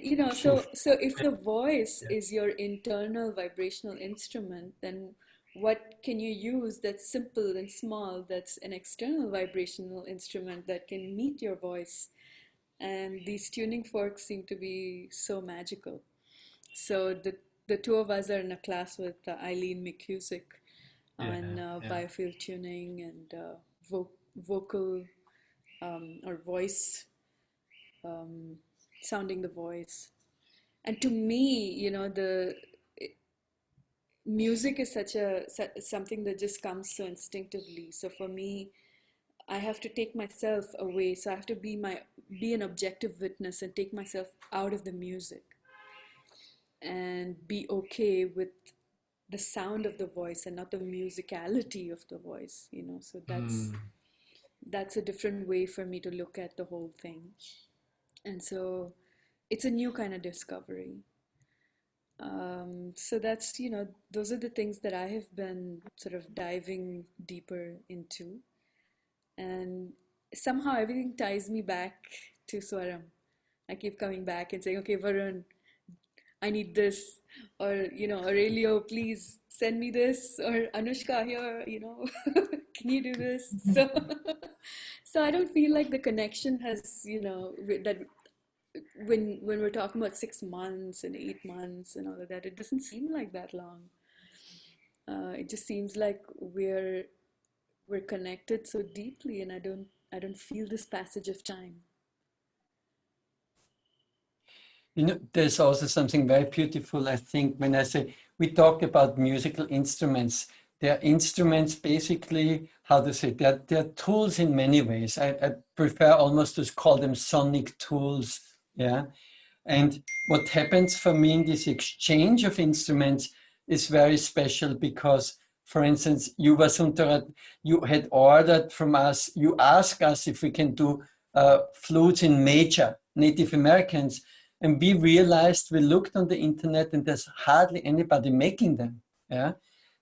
so if the voice is your internal vibrational instrument, then what can you use that's simple and small, that's an external vibrational instrument that can meet your voice? And these tuning forks seem to be so magical. So the two of us are in a class with Eileen McCusick on biofield tuning and vocal or voice, sounding the voice. And to me, the music is something that just comes so instinctively. So for me, I have to take myself away. So I have to be an objective witness and take myself out of the music and be okay with the sound of the voice and not the musicality of the voice, so that's a different way for me to look at the whole thing. And so it's a new kind of discovery. So that's, those are the things that I have been sort of diving deeper into. And somehow everything ties me back to Swaram. I keep coming back and saying, okay, Varun, I need this, or Aurelio, please send me this, or Anushka here, can you do this? So I don't feel like the connection has, that when we're talking about 6 months and 8 months and all of that, it doesn't seem like that long. It just seems like we're connected so deeply, and I don't feel this passage of time. There's also something very beautiful, I think, when I say we talk about musical instruments. They're instruments, basically, how to say, they're tools in many ways. I prefer almost to call them sonic tools, yeah? And what happens for me in this exchange of instruments is very special because, for instance, you, Vasundhara, you had ordered from us, you asked us if we can do flutes in major Native Americans. And we realized, we looked on the internet and there's hardly anybody making them. Yeah.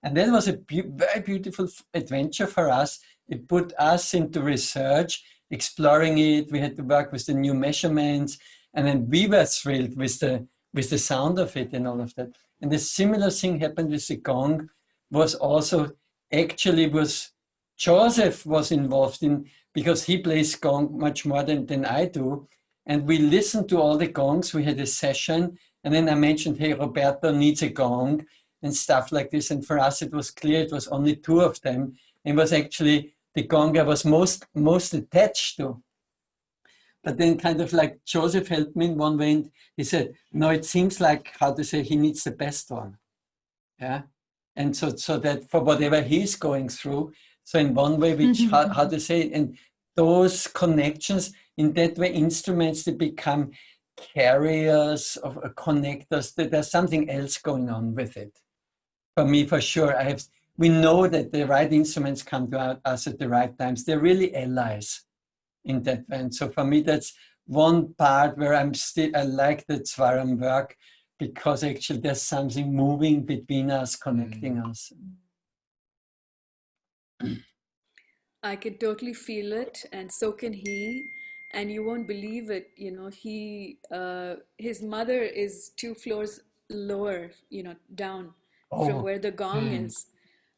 And that was a very beautiful adventure for us. It put us into research, exploring it. We had to work with the new measurements, and then we were thrilled with the sound of it and all of that. And the similar thing happened with the gong. Was also actually was Joseph was involved in, because he plays gong much more than I do. And we listened to all the gongs. We had a session, and then I mentioned, hey, Roberto needs a gong and stuff like this. And for us, it was clear it was only two of them. It was actually the gong I was most attached to. But then kind of like Joseph helped me in one way, and he said, no, it seems like, how to say, he needs the best one. Yeah. And so that for whatever he's going through, so in one way, which how to say it, and those connections, in that way, instruments, they become carriers of connectors. There's something else going on with it. For me, for sure, we know that the right instruments come to us at the right times. They're really allies in that way. And so for me, that's one part where I like the Zwaram work, because actually there's something moving between us, connecting us. I can totally feel it, and so can he. And you won't believe it, you know, his mother is 2 floors lower, you know, down from where the gong is.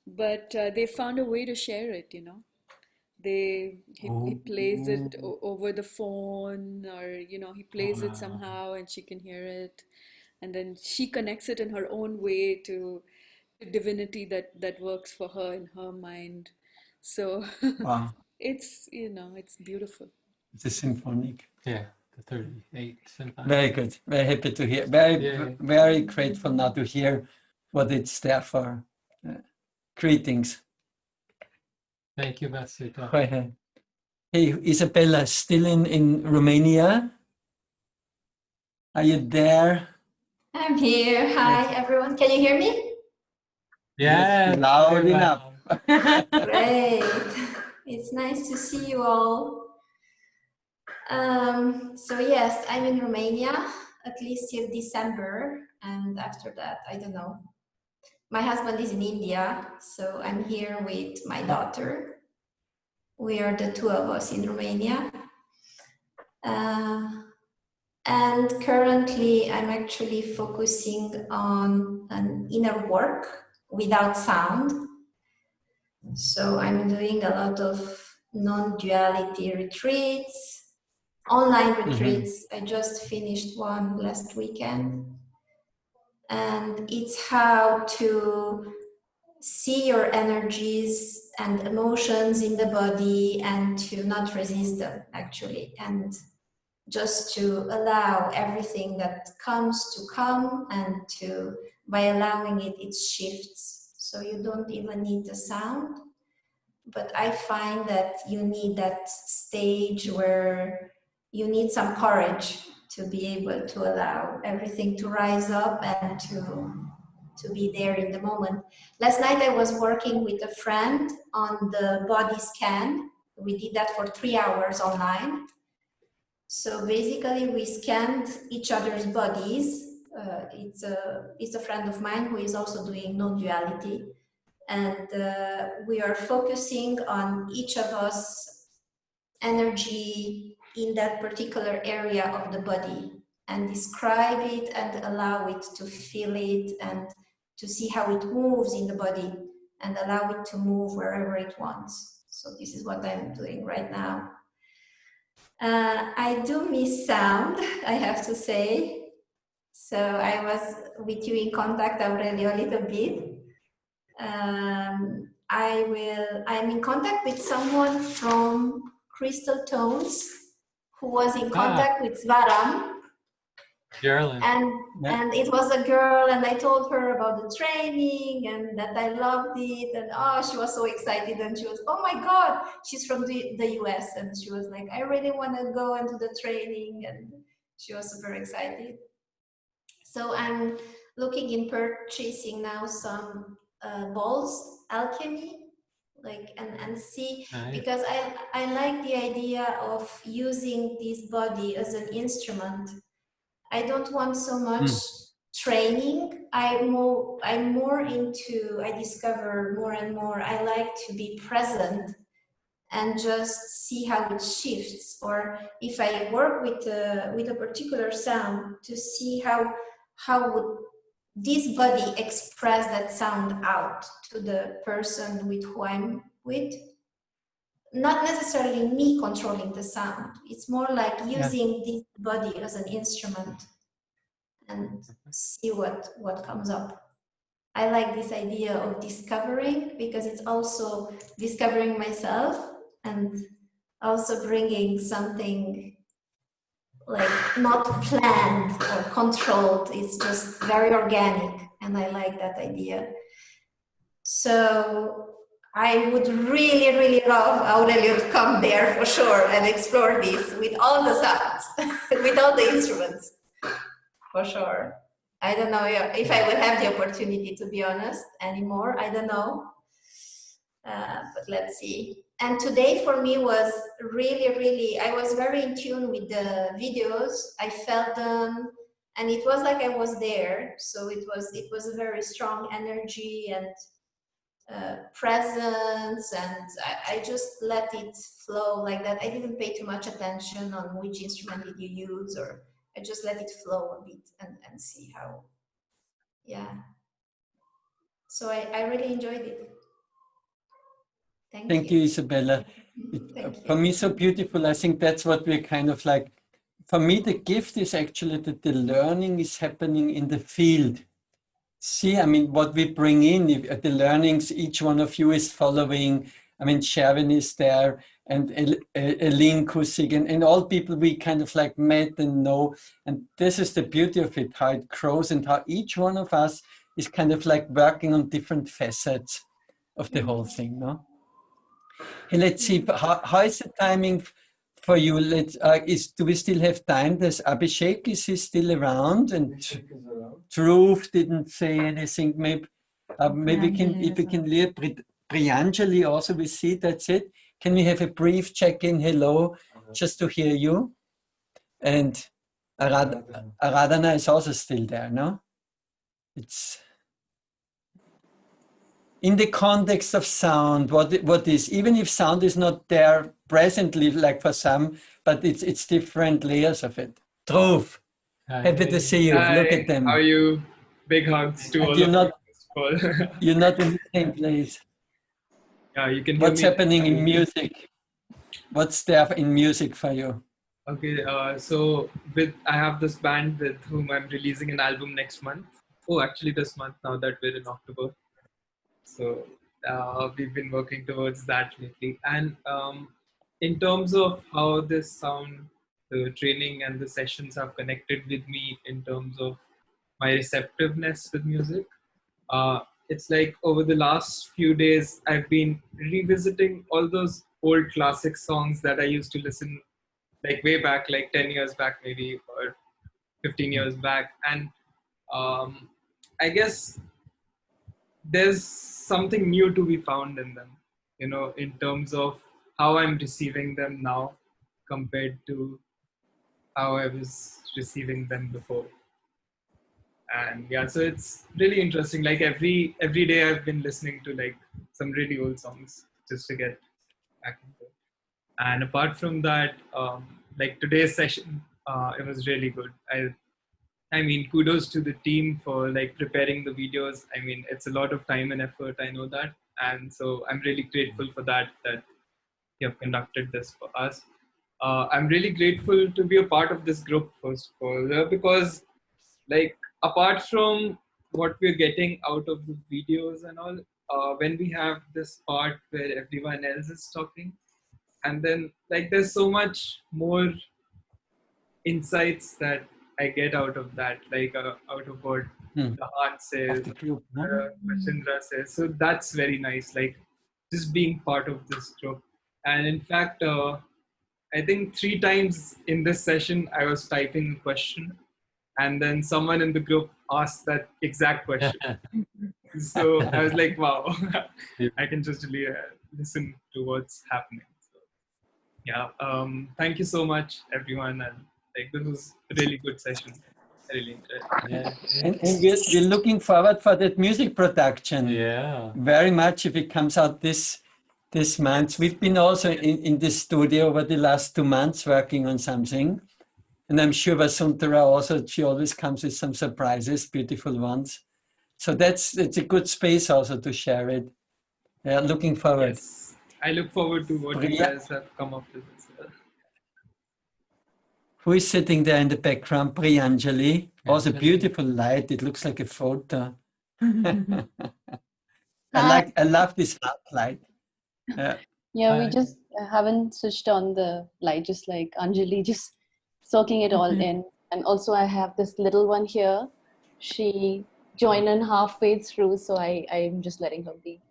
But they found a way to share it, you know. He plays it over the phone, or, you know, he plays it somehow and she can hear it. And then she connects it in her own way to divinity that works for her in her mind. So Wow. it's, you know, it's beautiful. It's a symphonic. Yeah, the 38 symphony. Very good. Very happy to hear. Very grateful now to hear what it's there for. Greetings. Thank you, Masita. Hey, Isabella, still in Romania? Are you there? I'm here. Hi, everyone. Can you hear me? Yeah, loud enough. Great. It's nice to see you all. So yes, I'm in Romania, at least till December. And after that, I don't know. My husband is in India, so I'm here with my daughter. We are the two of us in Romania. And currently, I'm actually focusing on an inner work without sound. So I'm doing a lot of non-duality retreats, online retreats. I just finished one last weekend. And it's how to see your energies and emotions in the body and to not resist them, actually. And just to allow everything that comes to come, and to, by allowing it, it shifts. So you don't even need the sound. But I find that you need that stage where you need some courage to be able to allow everything to rise up and to be there in the moment. Last night I was working with a friend on the body scan. We did that for 3 hours online. So basically we scanned each other's bodies. It's a friend of mine who is also doing non-duality. And we are focusing on each of us energy in that particular area of the body, and describe it and allow it to feel it and to see how it moves in the body and allow it to move wherever it wants. So this is what I'm doing right now. I do miss sound, I have to say. So I was with you in contact already a little bit. I'm in contact with someone from Crystal Tones who was in contact with Zwaram. Geraldine. And it was a girl, and I told her about the training and that I loved it, and oh, she was so excited, and she was, oh my God, she's from the US, and she was like, I really want to go and do the training, and she was super excited. So I'm looking in purchasing now some balls, alchemy, like, and see, because I like the idea of using this body as an instrument. I don't want so much training I'm more into, I discover more and more, I like to be present and just see how it shifts. Or if I work with a particular sound, to see how would this body express that sound out to the person with who I'm with. Not necessarily me controlling the sound. It's more like using this body as an instrument and see what comes up. I like this idea of discovering, because it's also discovering myself and also bringing something like not planned or controlled. It's just very organic, and I like that idea. So I would really, really love Aurelio to come there for sure and explore this with all the sounds, with all the instruments, for sure. I don't know if I will have the opportunity, to be honest, anymore. I don't know. But let's see. And today for me was really, really, I was very in tune with the videos. I felt them, and it was like I was there. So it was a very strong energy and presence, and I just let it flow like that. I didn't pay too much attention on which instrument did you use, or I just let it flow a bit and see how, yeah. So I really enjoyed it. Thank you, Isabella. Thank you. For me, so beautiful. I think that's what we're kind of like. For me, the gift is actually that the learning is happening in the field. See, I mean, what we bring in, the learnings, each one of you is following. I mean, Sherwin is there, and Elin Kusig, and all people we kind of like met and know. And this is the beauty of it, how it grows and how each one of us is kind of like working on different facets of the whole thing, no? And let's see, how is the timing for you? Do we still have time? There's Abhishek, is he still around? And Dhruv didn't say anything. Maybe we can, if we can leave Priyanjali also, we see, that's it. Can we have a brief check-in, hello, just to hear you? And Aradhana is also still there, no? It's in the context of sound, what is, even if sound is not there presently, like for some, but it's different layers of it. Dhruv, happy to see you. Hi, Look at them. how are you? Big hugs to all you're of not, you. you're not in the same place. Yeah, you can hear What's me. happening in music? What's there in music for you? Okay, so I have this band with whom I'm releasing an album next month. Oh, actually this month, now that we're in October. So we've been working towards that lately. And in terms of how this sound, the training and the sessions have connected with me in terms of my receptiveness with music, it's like over the last few days, I've been revisiting all those old classic songs that I used to listen like way back, like 10 years back maybe, or 15 years back. And I guess there's something new to be found in them, you know, in terms of how I'm receiving them now compared to how I was receiving them before. And yeah, so it's really interesting. Like every day I've been listening to like some really old songs just to get back into it. And apart from that, like today's session, it was really good. I mean, kudos to the team for like preparing the videos. I mean, it's a lot of time and effort, I know that. And so I'm really grateful for that you have conducted this for us. I'm really grateful to be a part of this group, first of all, because like apart from what we're getting out of the videos and all, when we have this part where everyone else is talking, and then like there's so much more insights that I get out of that, like out of what the heart says, Vashindra says. So that's very nice, like just being part of this group. And in fact, I think 3 times in this session, I was typing a question, and then someone in the group asked that exact question. So I was like, wow, I can just really listen to what's happening. So, yeah, thank you so much, everyone. And like, this was a really good session. really enjoyed. Yeah. And we're looking forward for that music production. Yeah. Very much if it comes out this month. We've been also in the studio over the last 2 months working on something. And I'm sure Vasuntara also, she always comes with some surprises, beautiful ones. So it's a good space also to share it. Yeah, looking forward. Yes, I look forward to what you Priya, guys have come up with as well. who is sitting there in the background? Priyanjali. Also Anjali. beautiful light. It looks like a photo. Hi. I love this half light. Yeah. Yeah, we Hi. just haven't switched on the light, just like Anjali, just soaking it all in. And also, I have this little one here. She joined in halfway through, so I'm just letting her be.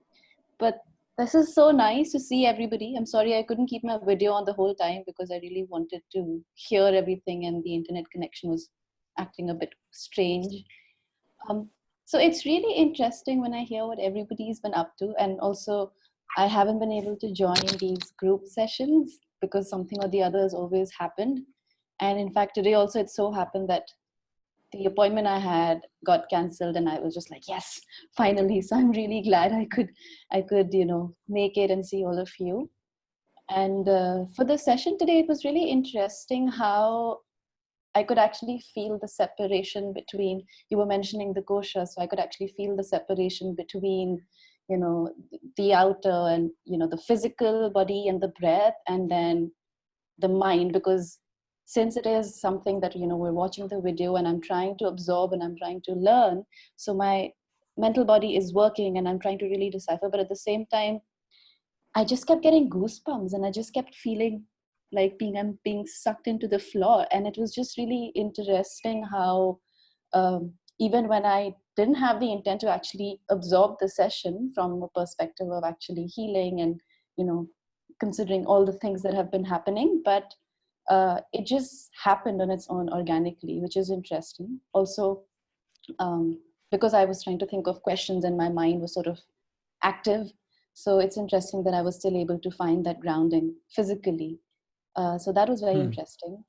But this is so nice to see everybody. I'm sorry I couldn't keep my video on the whole time because I really wanted to hear everything, and the internet connection was acting a bit strange. So it's really interesting when I hear what everybody's been up to, and also I haven't been able to join these group sessions because something or the other has always happened. And in fact, today also it so happened that the appointment I had got cancelled, and I was just like, yes, finally. So I'm really glad I could make it and see all of you. And for the session today, it was really interesting how I could actually feel the separation between, you were mentioning the kosha, so I could actually feel the separation between, the outer and, the physical body and the breath, and then the mind, because since it is something that, we're watching the video and I'm trying to absorb and I'm trying to learn, so my mental body is working and I'm trying to really decipher, but at the same time, I just kept getting goosebumps and I just kept feeling like I'm being sucked into the floor. And it was just really interesting how even when I didn't have the intent to actually absorb the session from a perspective of actually healing and, considering all the things that have been happening, but it just happened on its own organically, which is interesting. Also, because I was trying to think of questions and my mind was sort of active. So it's interesting that I was still able to find that grounding physically. So that was very interesting.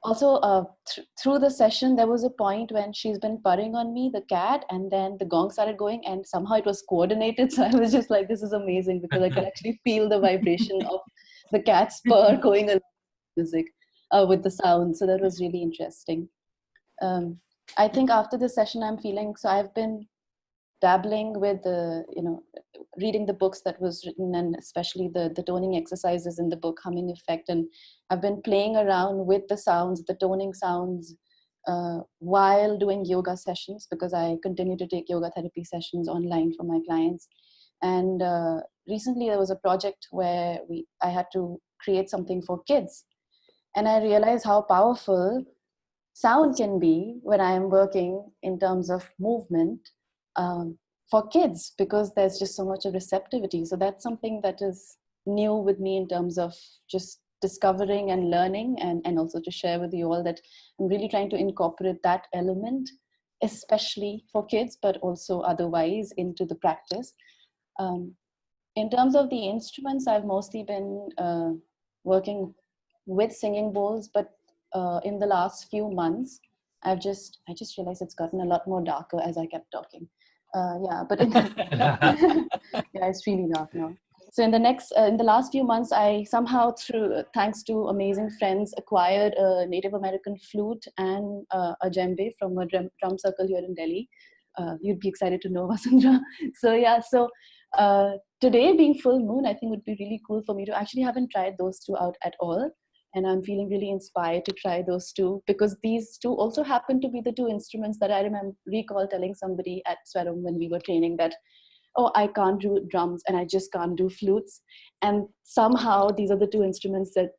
Also, through the session, there was a point when she's been purring on me, the cat, and then the gong started going and somehow it was coordinated. So I was just like, this is amazing because I could actually feel the vibration of the cat's purr going along with the music, with the sound. So that was really interesting. I think after the session, I'm feeling, so I've been dabbling with the, reading the books that was written, and especially the toning exercises in the book Humming Effect, and I've been playing around with the sounds, the toning sounds, while doing yoga sessions, because I continue to take yoga therapy sessions online for my clients. And recently there was a project where I had to create something for kids, and I realized how powerful sound can be when I am working in terms of movement for kids, because there's just so much of receptivity. So that's something that is new with me in terms of just discovering and learning, and also to share with you all that I'm really trying to incorporate that element, especially for kids, but also otherwise into the practice. In terms of the instruments, I've mostly been working with singing bowls, but in the last few months, I just realized it's gotten a lot more darker as I kept talking. But yeah, it's really dark now. So in the last few months, I somehow, thanks to amazing friends, acquired a Native American flute and a djembe from a drum circle here in Delhi. You'd be excited to know, Vasundhara. So today being full moon, I think would be really cool for me to actually haven't tried those two out at all. And I'm feeling really inspired to try those two, because these two also happen to be the two instruments that I recall telling somebody at Swaram when we were training that, oh, I can't do drums and I just can't do flutes. And somehow these are the two instruments that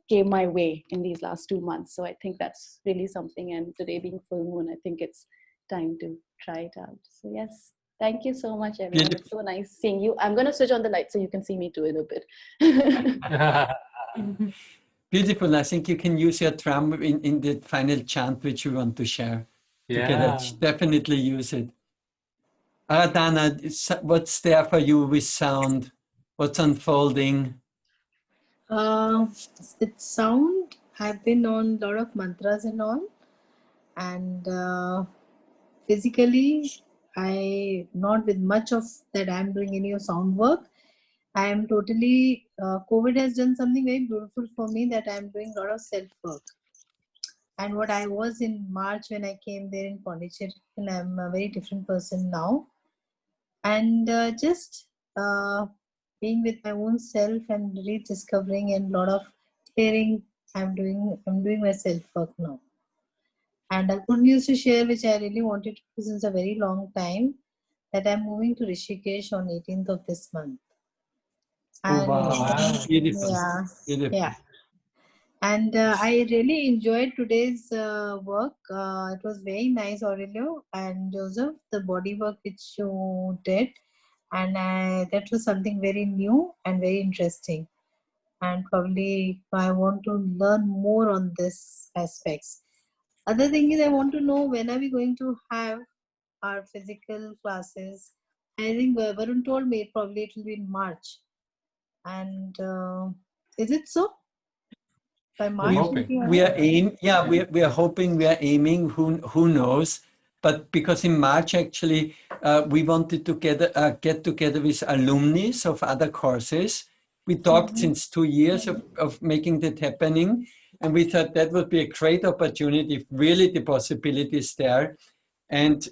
came my way in these last 2 months. So I think that's really something. And today being full moon, I think it's time to try it out. So yes. Thank you so much, everyone. It's so nice seeing you. I'm going to switch on the light so you can see me too in a bit. Beautiful. I think you can use your drum in the final chant which you want to share together. Definitely use it. Aradhana, what's there for you with sound? What's unfolding? With sound, I've been on a lot of mantras and all. And physically, I not with much of that I'm doing any sound work. I am totally, COVID has done something very beautiful for me, that I'm doing a lot of self work. And what I was in March when I came there in Pondicherry, and I'm a very different person now. And just being with my own self and rediscovering and a lot of clearing, I'm doing my self work now. And a good news to share, which I really wanted to do since a very long time, that I'm moving to Rishikesh on 18th of this month. Oh, And wow. Beautiful. yeah, Beautiful. yeah. And I really enjoyed today's work. It was very nice, Aurelio and Joseph, the body work which you did. And that was something very new and very interesting. And probably I want to learn more on this aspects. Other thing is, I want to know, when are we going to have our physical classes? I think Varun told me probably it will be in March. And is it so? By March, We are hoping, we are aiming. Who knows? But because in March actually we wanted to get together with alumni of other courses. We talked since 2 years of making that happening, and we thought that would be a great opportunity if really the possibility is there. And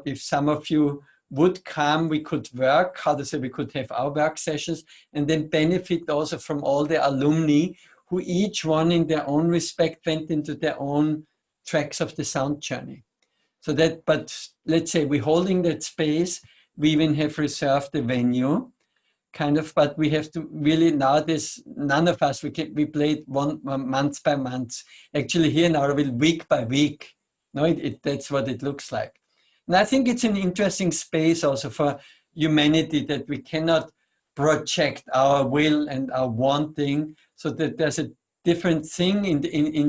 if some of you would come, we could work, we could have our work sessions and then benefit also from all the alumni who each one in their own respect went into their own tracks of the sound journey. So that, but let's say we're holding that space, we even have reserved the venue, kind of, but we have to really, nowadays, none of us, we played one month by month. Actually here now, week by week. No, that's what it looks like. And I think it's an interesting space also for humanity, that we cannot project our will and our wanting, so that there's a different thing in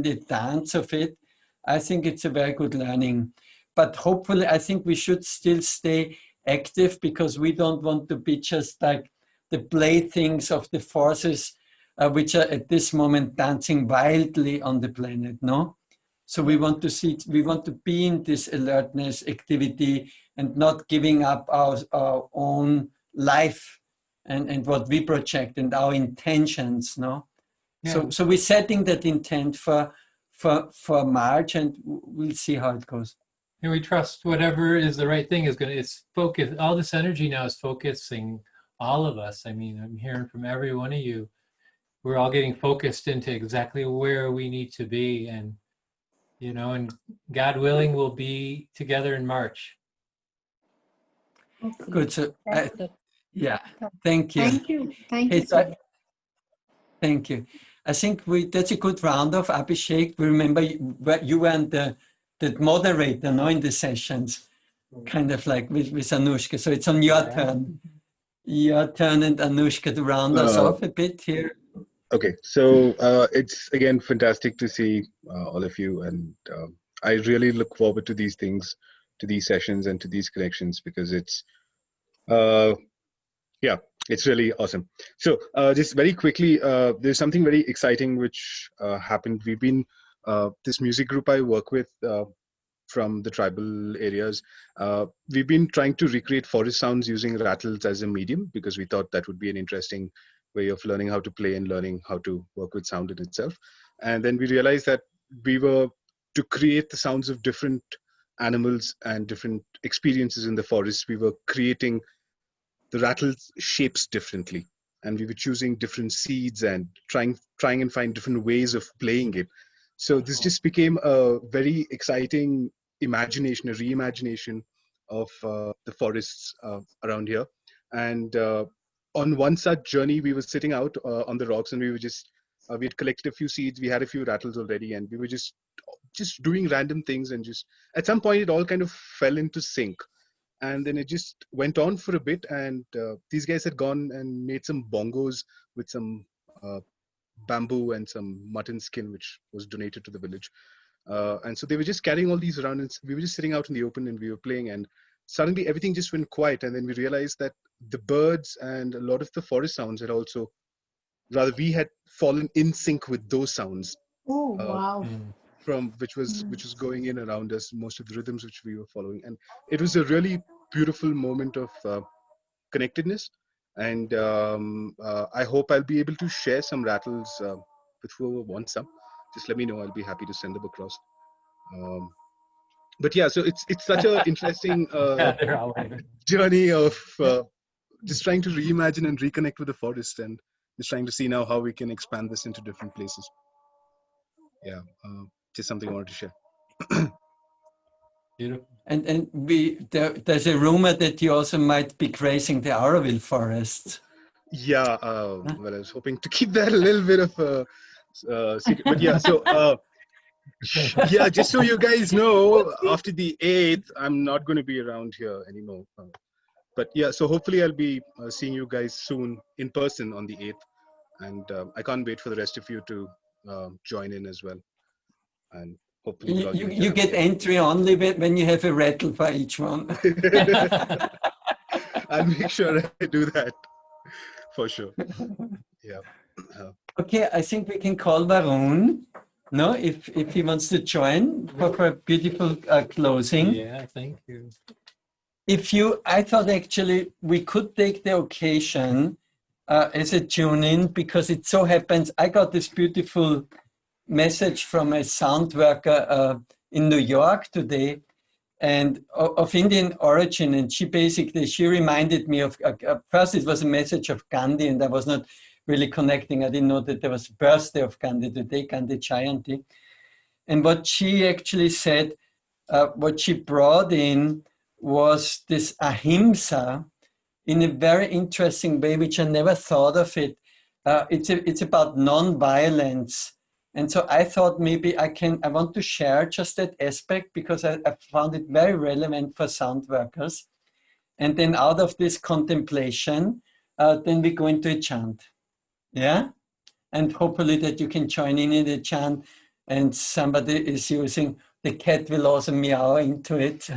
the dance of it. I think it's a very good learning. But hopefully, I think we should still stay active, because we don't want to be just like the playthings of the forces which are at this moment dancing wildly on the planet, no? So we want to be in this alertness activity and not giving up our own life and what we project and our intentions, no? Yeah. So we're setting that intent for March, and we'll see how it goes. And we trust whatever is the right thing is going to, it's focus. All this energy now is focusing all of us. I mean, I'm hearing from every one of you. We're all getting focused into exactly where we need to be. And, you know, and God willing, we'll be together in March. Hopefully. Good. So, yeah, thank you. Thank you. Thank you Hey, so much. Thank you. I think that's a good round of Abhishek. We remember you were the moderator, no, in the sessions, kind of like with Anushka. So it's on your turn. Your turn, and Anushka, to round us off a bit here. Okay, so it's again fantastic to see all of you, and I really look forward to these things, to these sessions, and to these connections, because it's yeah, it's really awesome. So just very quickly, there's something very exciting which happened. We've been this music group I work with from the tribal areas. We've been trying to recreate forest sounds using rattles as a medium, because we thought that would be an interesting way of learning how to play and learning how to work with sound in itself. And then we realized that we were to create the sounds of different animals and different experiences in the forest. We were creating the rattle shapes differently, and we were choosing different seeds and trying and find different ways of playing it. So this just became a very exciting imagination, a reimagination of the forests around here. And on one such journey, we were sitting out on the rocks, and we were just we had collected a few seeds, we had a few rattles already, and we were just doing random things, and just at some point it all kind of fell into sync. And then it just went on for a bit, and these guys had gone and made some bongos with some bamboo and some mutton skin, which was donated to the village. And so they were just carrying all these around, and we were just sitting out in the open, and we were playing, and suddenly everything just went quiet. And then we realized that the birds and a lot of the forest sounds had we had fallen in sync with those sounds. Oh, wow. from which was going in around us, most of the rhythms which we were following, and it was a really beautiful moment of connectedness. And I hope I'll be able to share some rattles with whoever wants some. Just let me know. I'll be happy to send them across. But yeah, so it's such a interesting journey of just trying to reimagine and reconnect with the forest, and just trying to see now how we can expand this into different places. Yeah, just something I wanted to share. And there's a rumor that you also might be grazing the Auroville forest. Yeah, well, I was hoping to keep that a little bit of a secret, but yeah, so yeah, just so you guys know, after the 8th, I'm not going to be around here anymore. But yeah, so hopefully I'll be seeing you guys soon in person on the 8th, and I can't wait for the rest of you to join in as well. And hopefully we'll all get You get entry only when you have a rattle for each one. I'll make sure I do that for sure. Yeah. Okay, I think we can call Varun. No, if he wants to join for a beautiful closing. Yeah, thank you. I thought actually we could take the occasion as a tune-in, because it so happens I got this beautiful message from a sound worker in New York today, and of Indian origin, and she reminded me of, first it was a message of Gandhi, and I was not really connecting. I didn't know that there was a birthday of Gandhi today, Gandhi Jayanti. And what she actually said, what she brought in was this ahimsa in a very interesting way, which I never thought of it. It's about non-violence. And so I thought maybe I want to share just that aspect, because I found it very relevant for sound workers. And then out of this contemplation, then we go into a chant. Yeah? And hopefully that you can join in the chant, and somebody is using, the cat will also meow into it.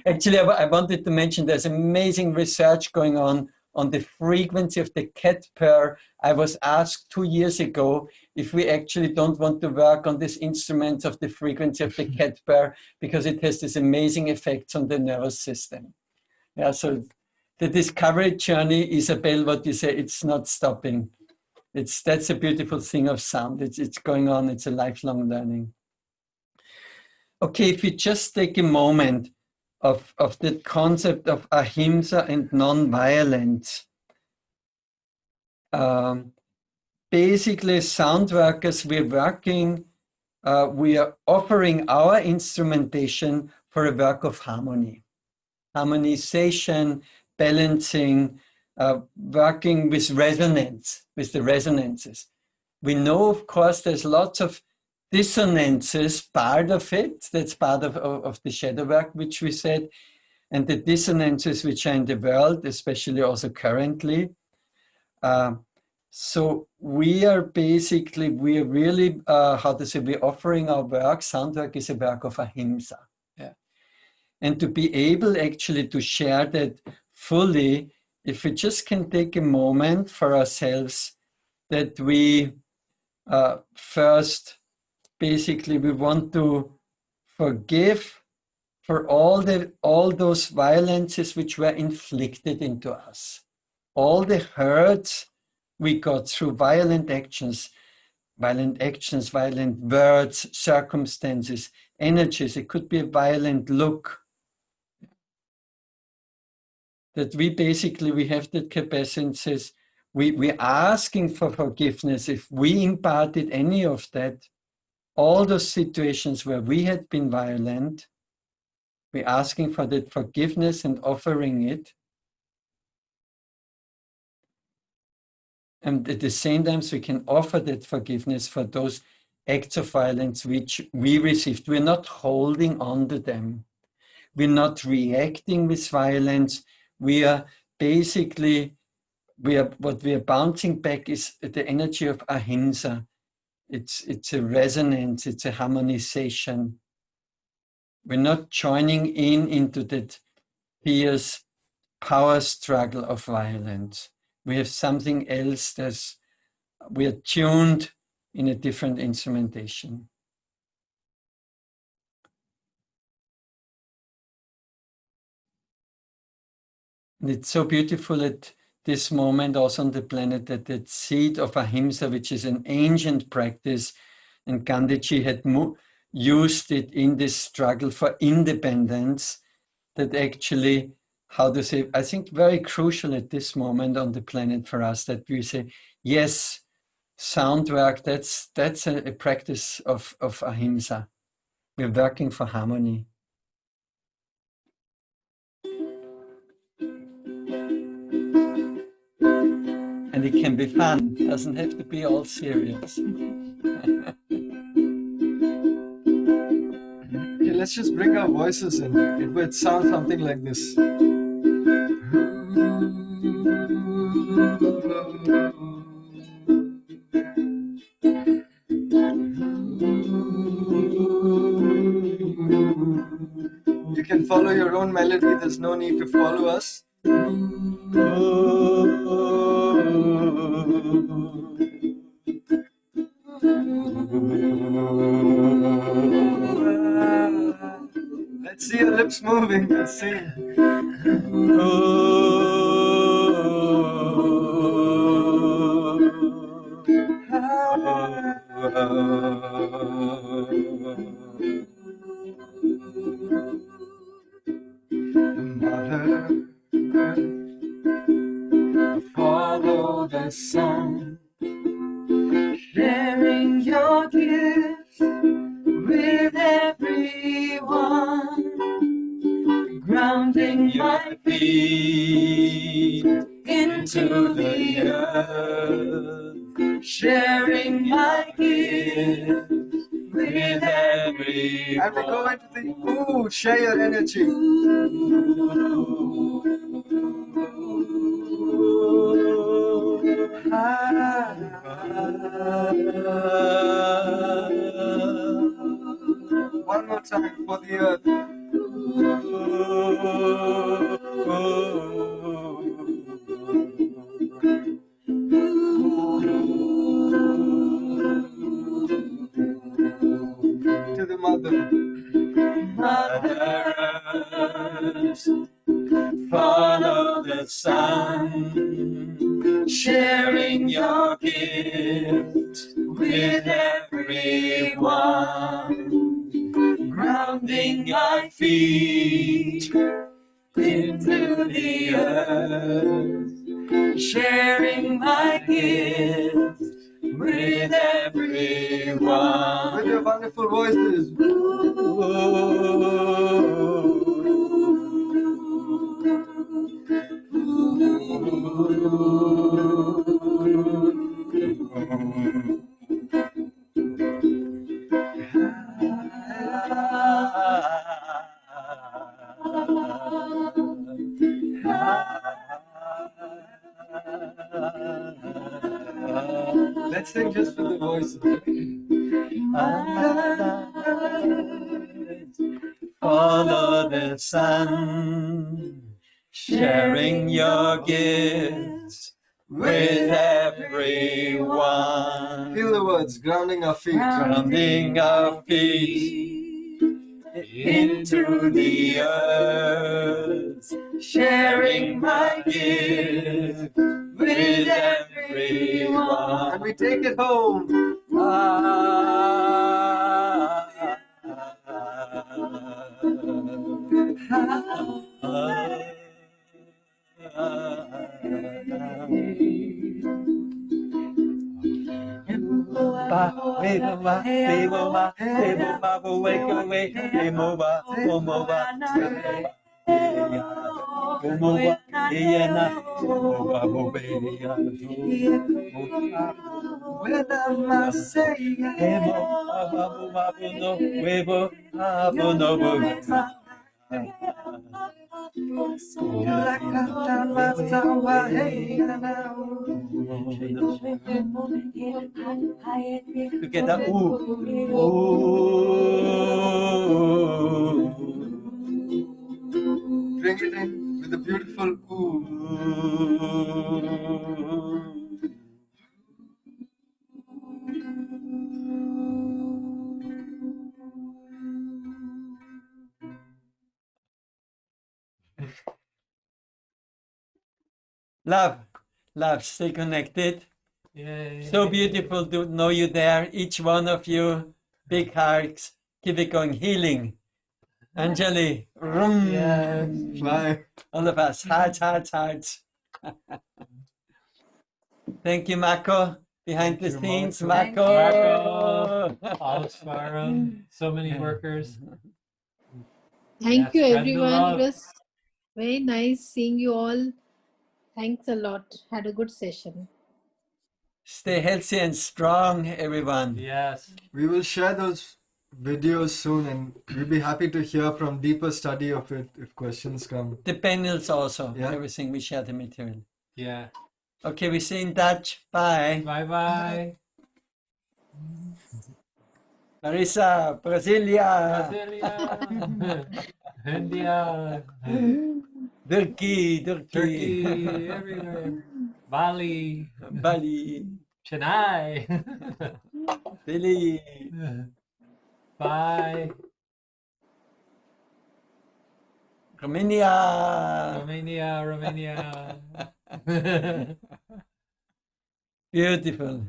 Actually, I wanted to mention there's amazing research going on the frequency of the cat purr. I was asked 2 years ago if we actually don't want to work on these instruments of the frequency of the cat purr, because it has this amazing effects on the nervous system. Yeah, so the discovery journey, Isabel, what you say, it's not stopping. That's a beautiful thing of sound. It's going on. It's a lifelong learning. Okay, if you just take a moment of the concept of ahimsa and non-violence. Basically, sound workers, we're working, we are offering our instrumentation for a work of harmony. Harmonization, balancing, working with resonance, with the resonances. We know, of course, there's lots of dissonances, part of it, that's part of the shadow work, which we said, and the dissonances which are in the world, especially also currently. So we are really, we're offering our work. Sound work is a work of ahimsa. Yeah. And to be able actually to share that fully, if we just can take a moment for ourselves, that we first, basically, we want to forgive for all those violences which were inflicted into us, all the hurts we got through violent actions, violent words, circumstances, energies. It could be a violent look. That we have that capacity. We're asking for forgiveness if we imparted any of that. All those situations where we had been violent, we're asking for that forgiveness and offering it. And at the same time, we can offer that forgiveness for those acts of violence which we received. We're not holding on to them. We're not reacting with violence. We are basically, what we are bouncing back is the energy of ahimsa. It's a resonance, it's a harmonization. We're not joining into that fierce power struggle of violence. We have something else we are tuned in a different instrumentation. And it's so beautiful at this moment also on the planet that that seed of ahimsa, which is an ancient practice, and Gandhiji had used it in this struggle for independence, that actually, how to say, I think very crucial at this moment on the planet for us, that we say, yes, sound work, that's a practice of ahimsa. We're working for harmony. And it can be fun, doesn't have to be all serious. Okay, let's just bring our voices in. It would sound something like this. You can follow your own melody, there's no need to follow us. Let's see your lips moving. Let's see. Mother Earth, follow the sun, sharing your gifts with everyone, grounding my feet into the earth, sharing my gifts with everyone. And we go into the share your energy. One more time for the earth. To the mother. Mother Earth, follow the sun, sharing your gift with everyone, grounding my feet into the earth, sharing my gift with everyone. With your wonderful voices. Let's sing just for the voices. Follow the sun, sharing your gifts with everyone. Feel the words, grounding our feet. Grounding our feet into the earth, sharing my gift with everyone. And we take it home. Together, bring it in with a beautiful ooh. Love, love, stay connected. Yay. So beautiful to know you there, each one of you. Big hugs. Keep it going. Healing. Anjali. Vroom. Yes. Fly. All of us. Hearts, hearts, hearts. Thank you, Mako. Behind the scenes, Mako. Marco, all Svaram, so many workers. Thank you, Spread the everyone. It love. was very nice seeing you all. Thanks a lot. Had a good session. Stay healthy and strong, everyone. Yes. We will share those videos soon, and we'll be happy to hear from deeper study of it if questions come. The panels also. Yeah. Everything, we share the material. Yeah. Okay, we stay in touch. Bye. Bye-bye. Marisa, Brasilia. Brasilia. India. Turkey. Turkey, everywhere. Bali. Bali. Chennai. Delhi. Bye. Romania. Romania. Beautiful.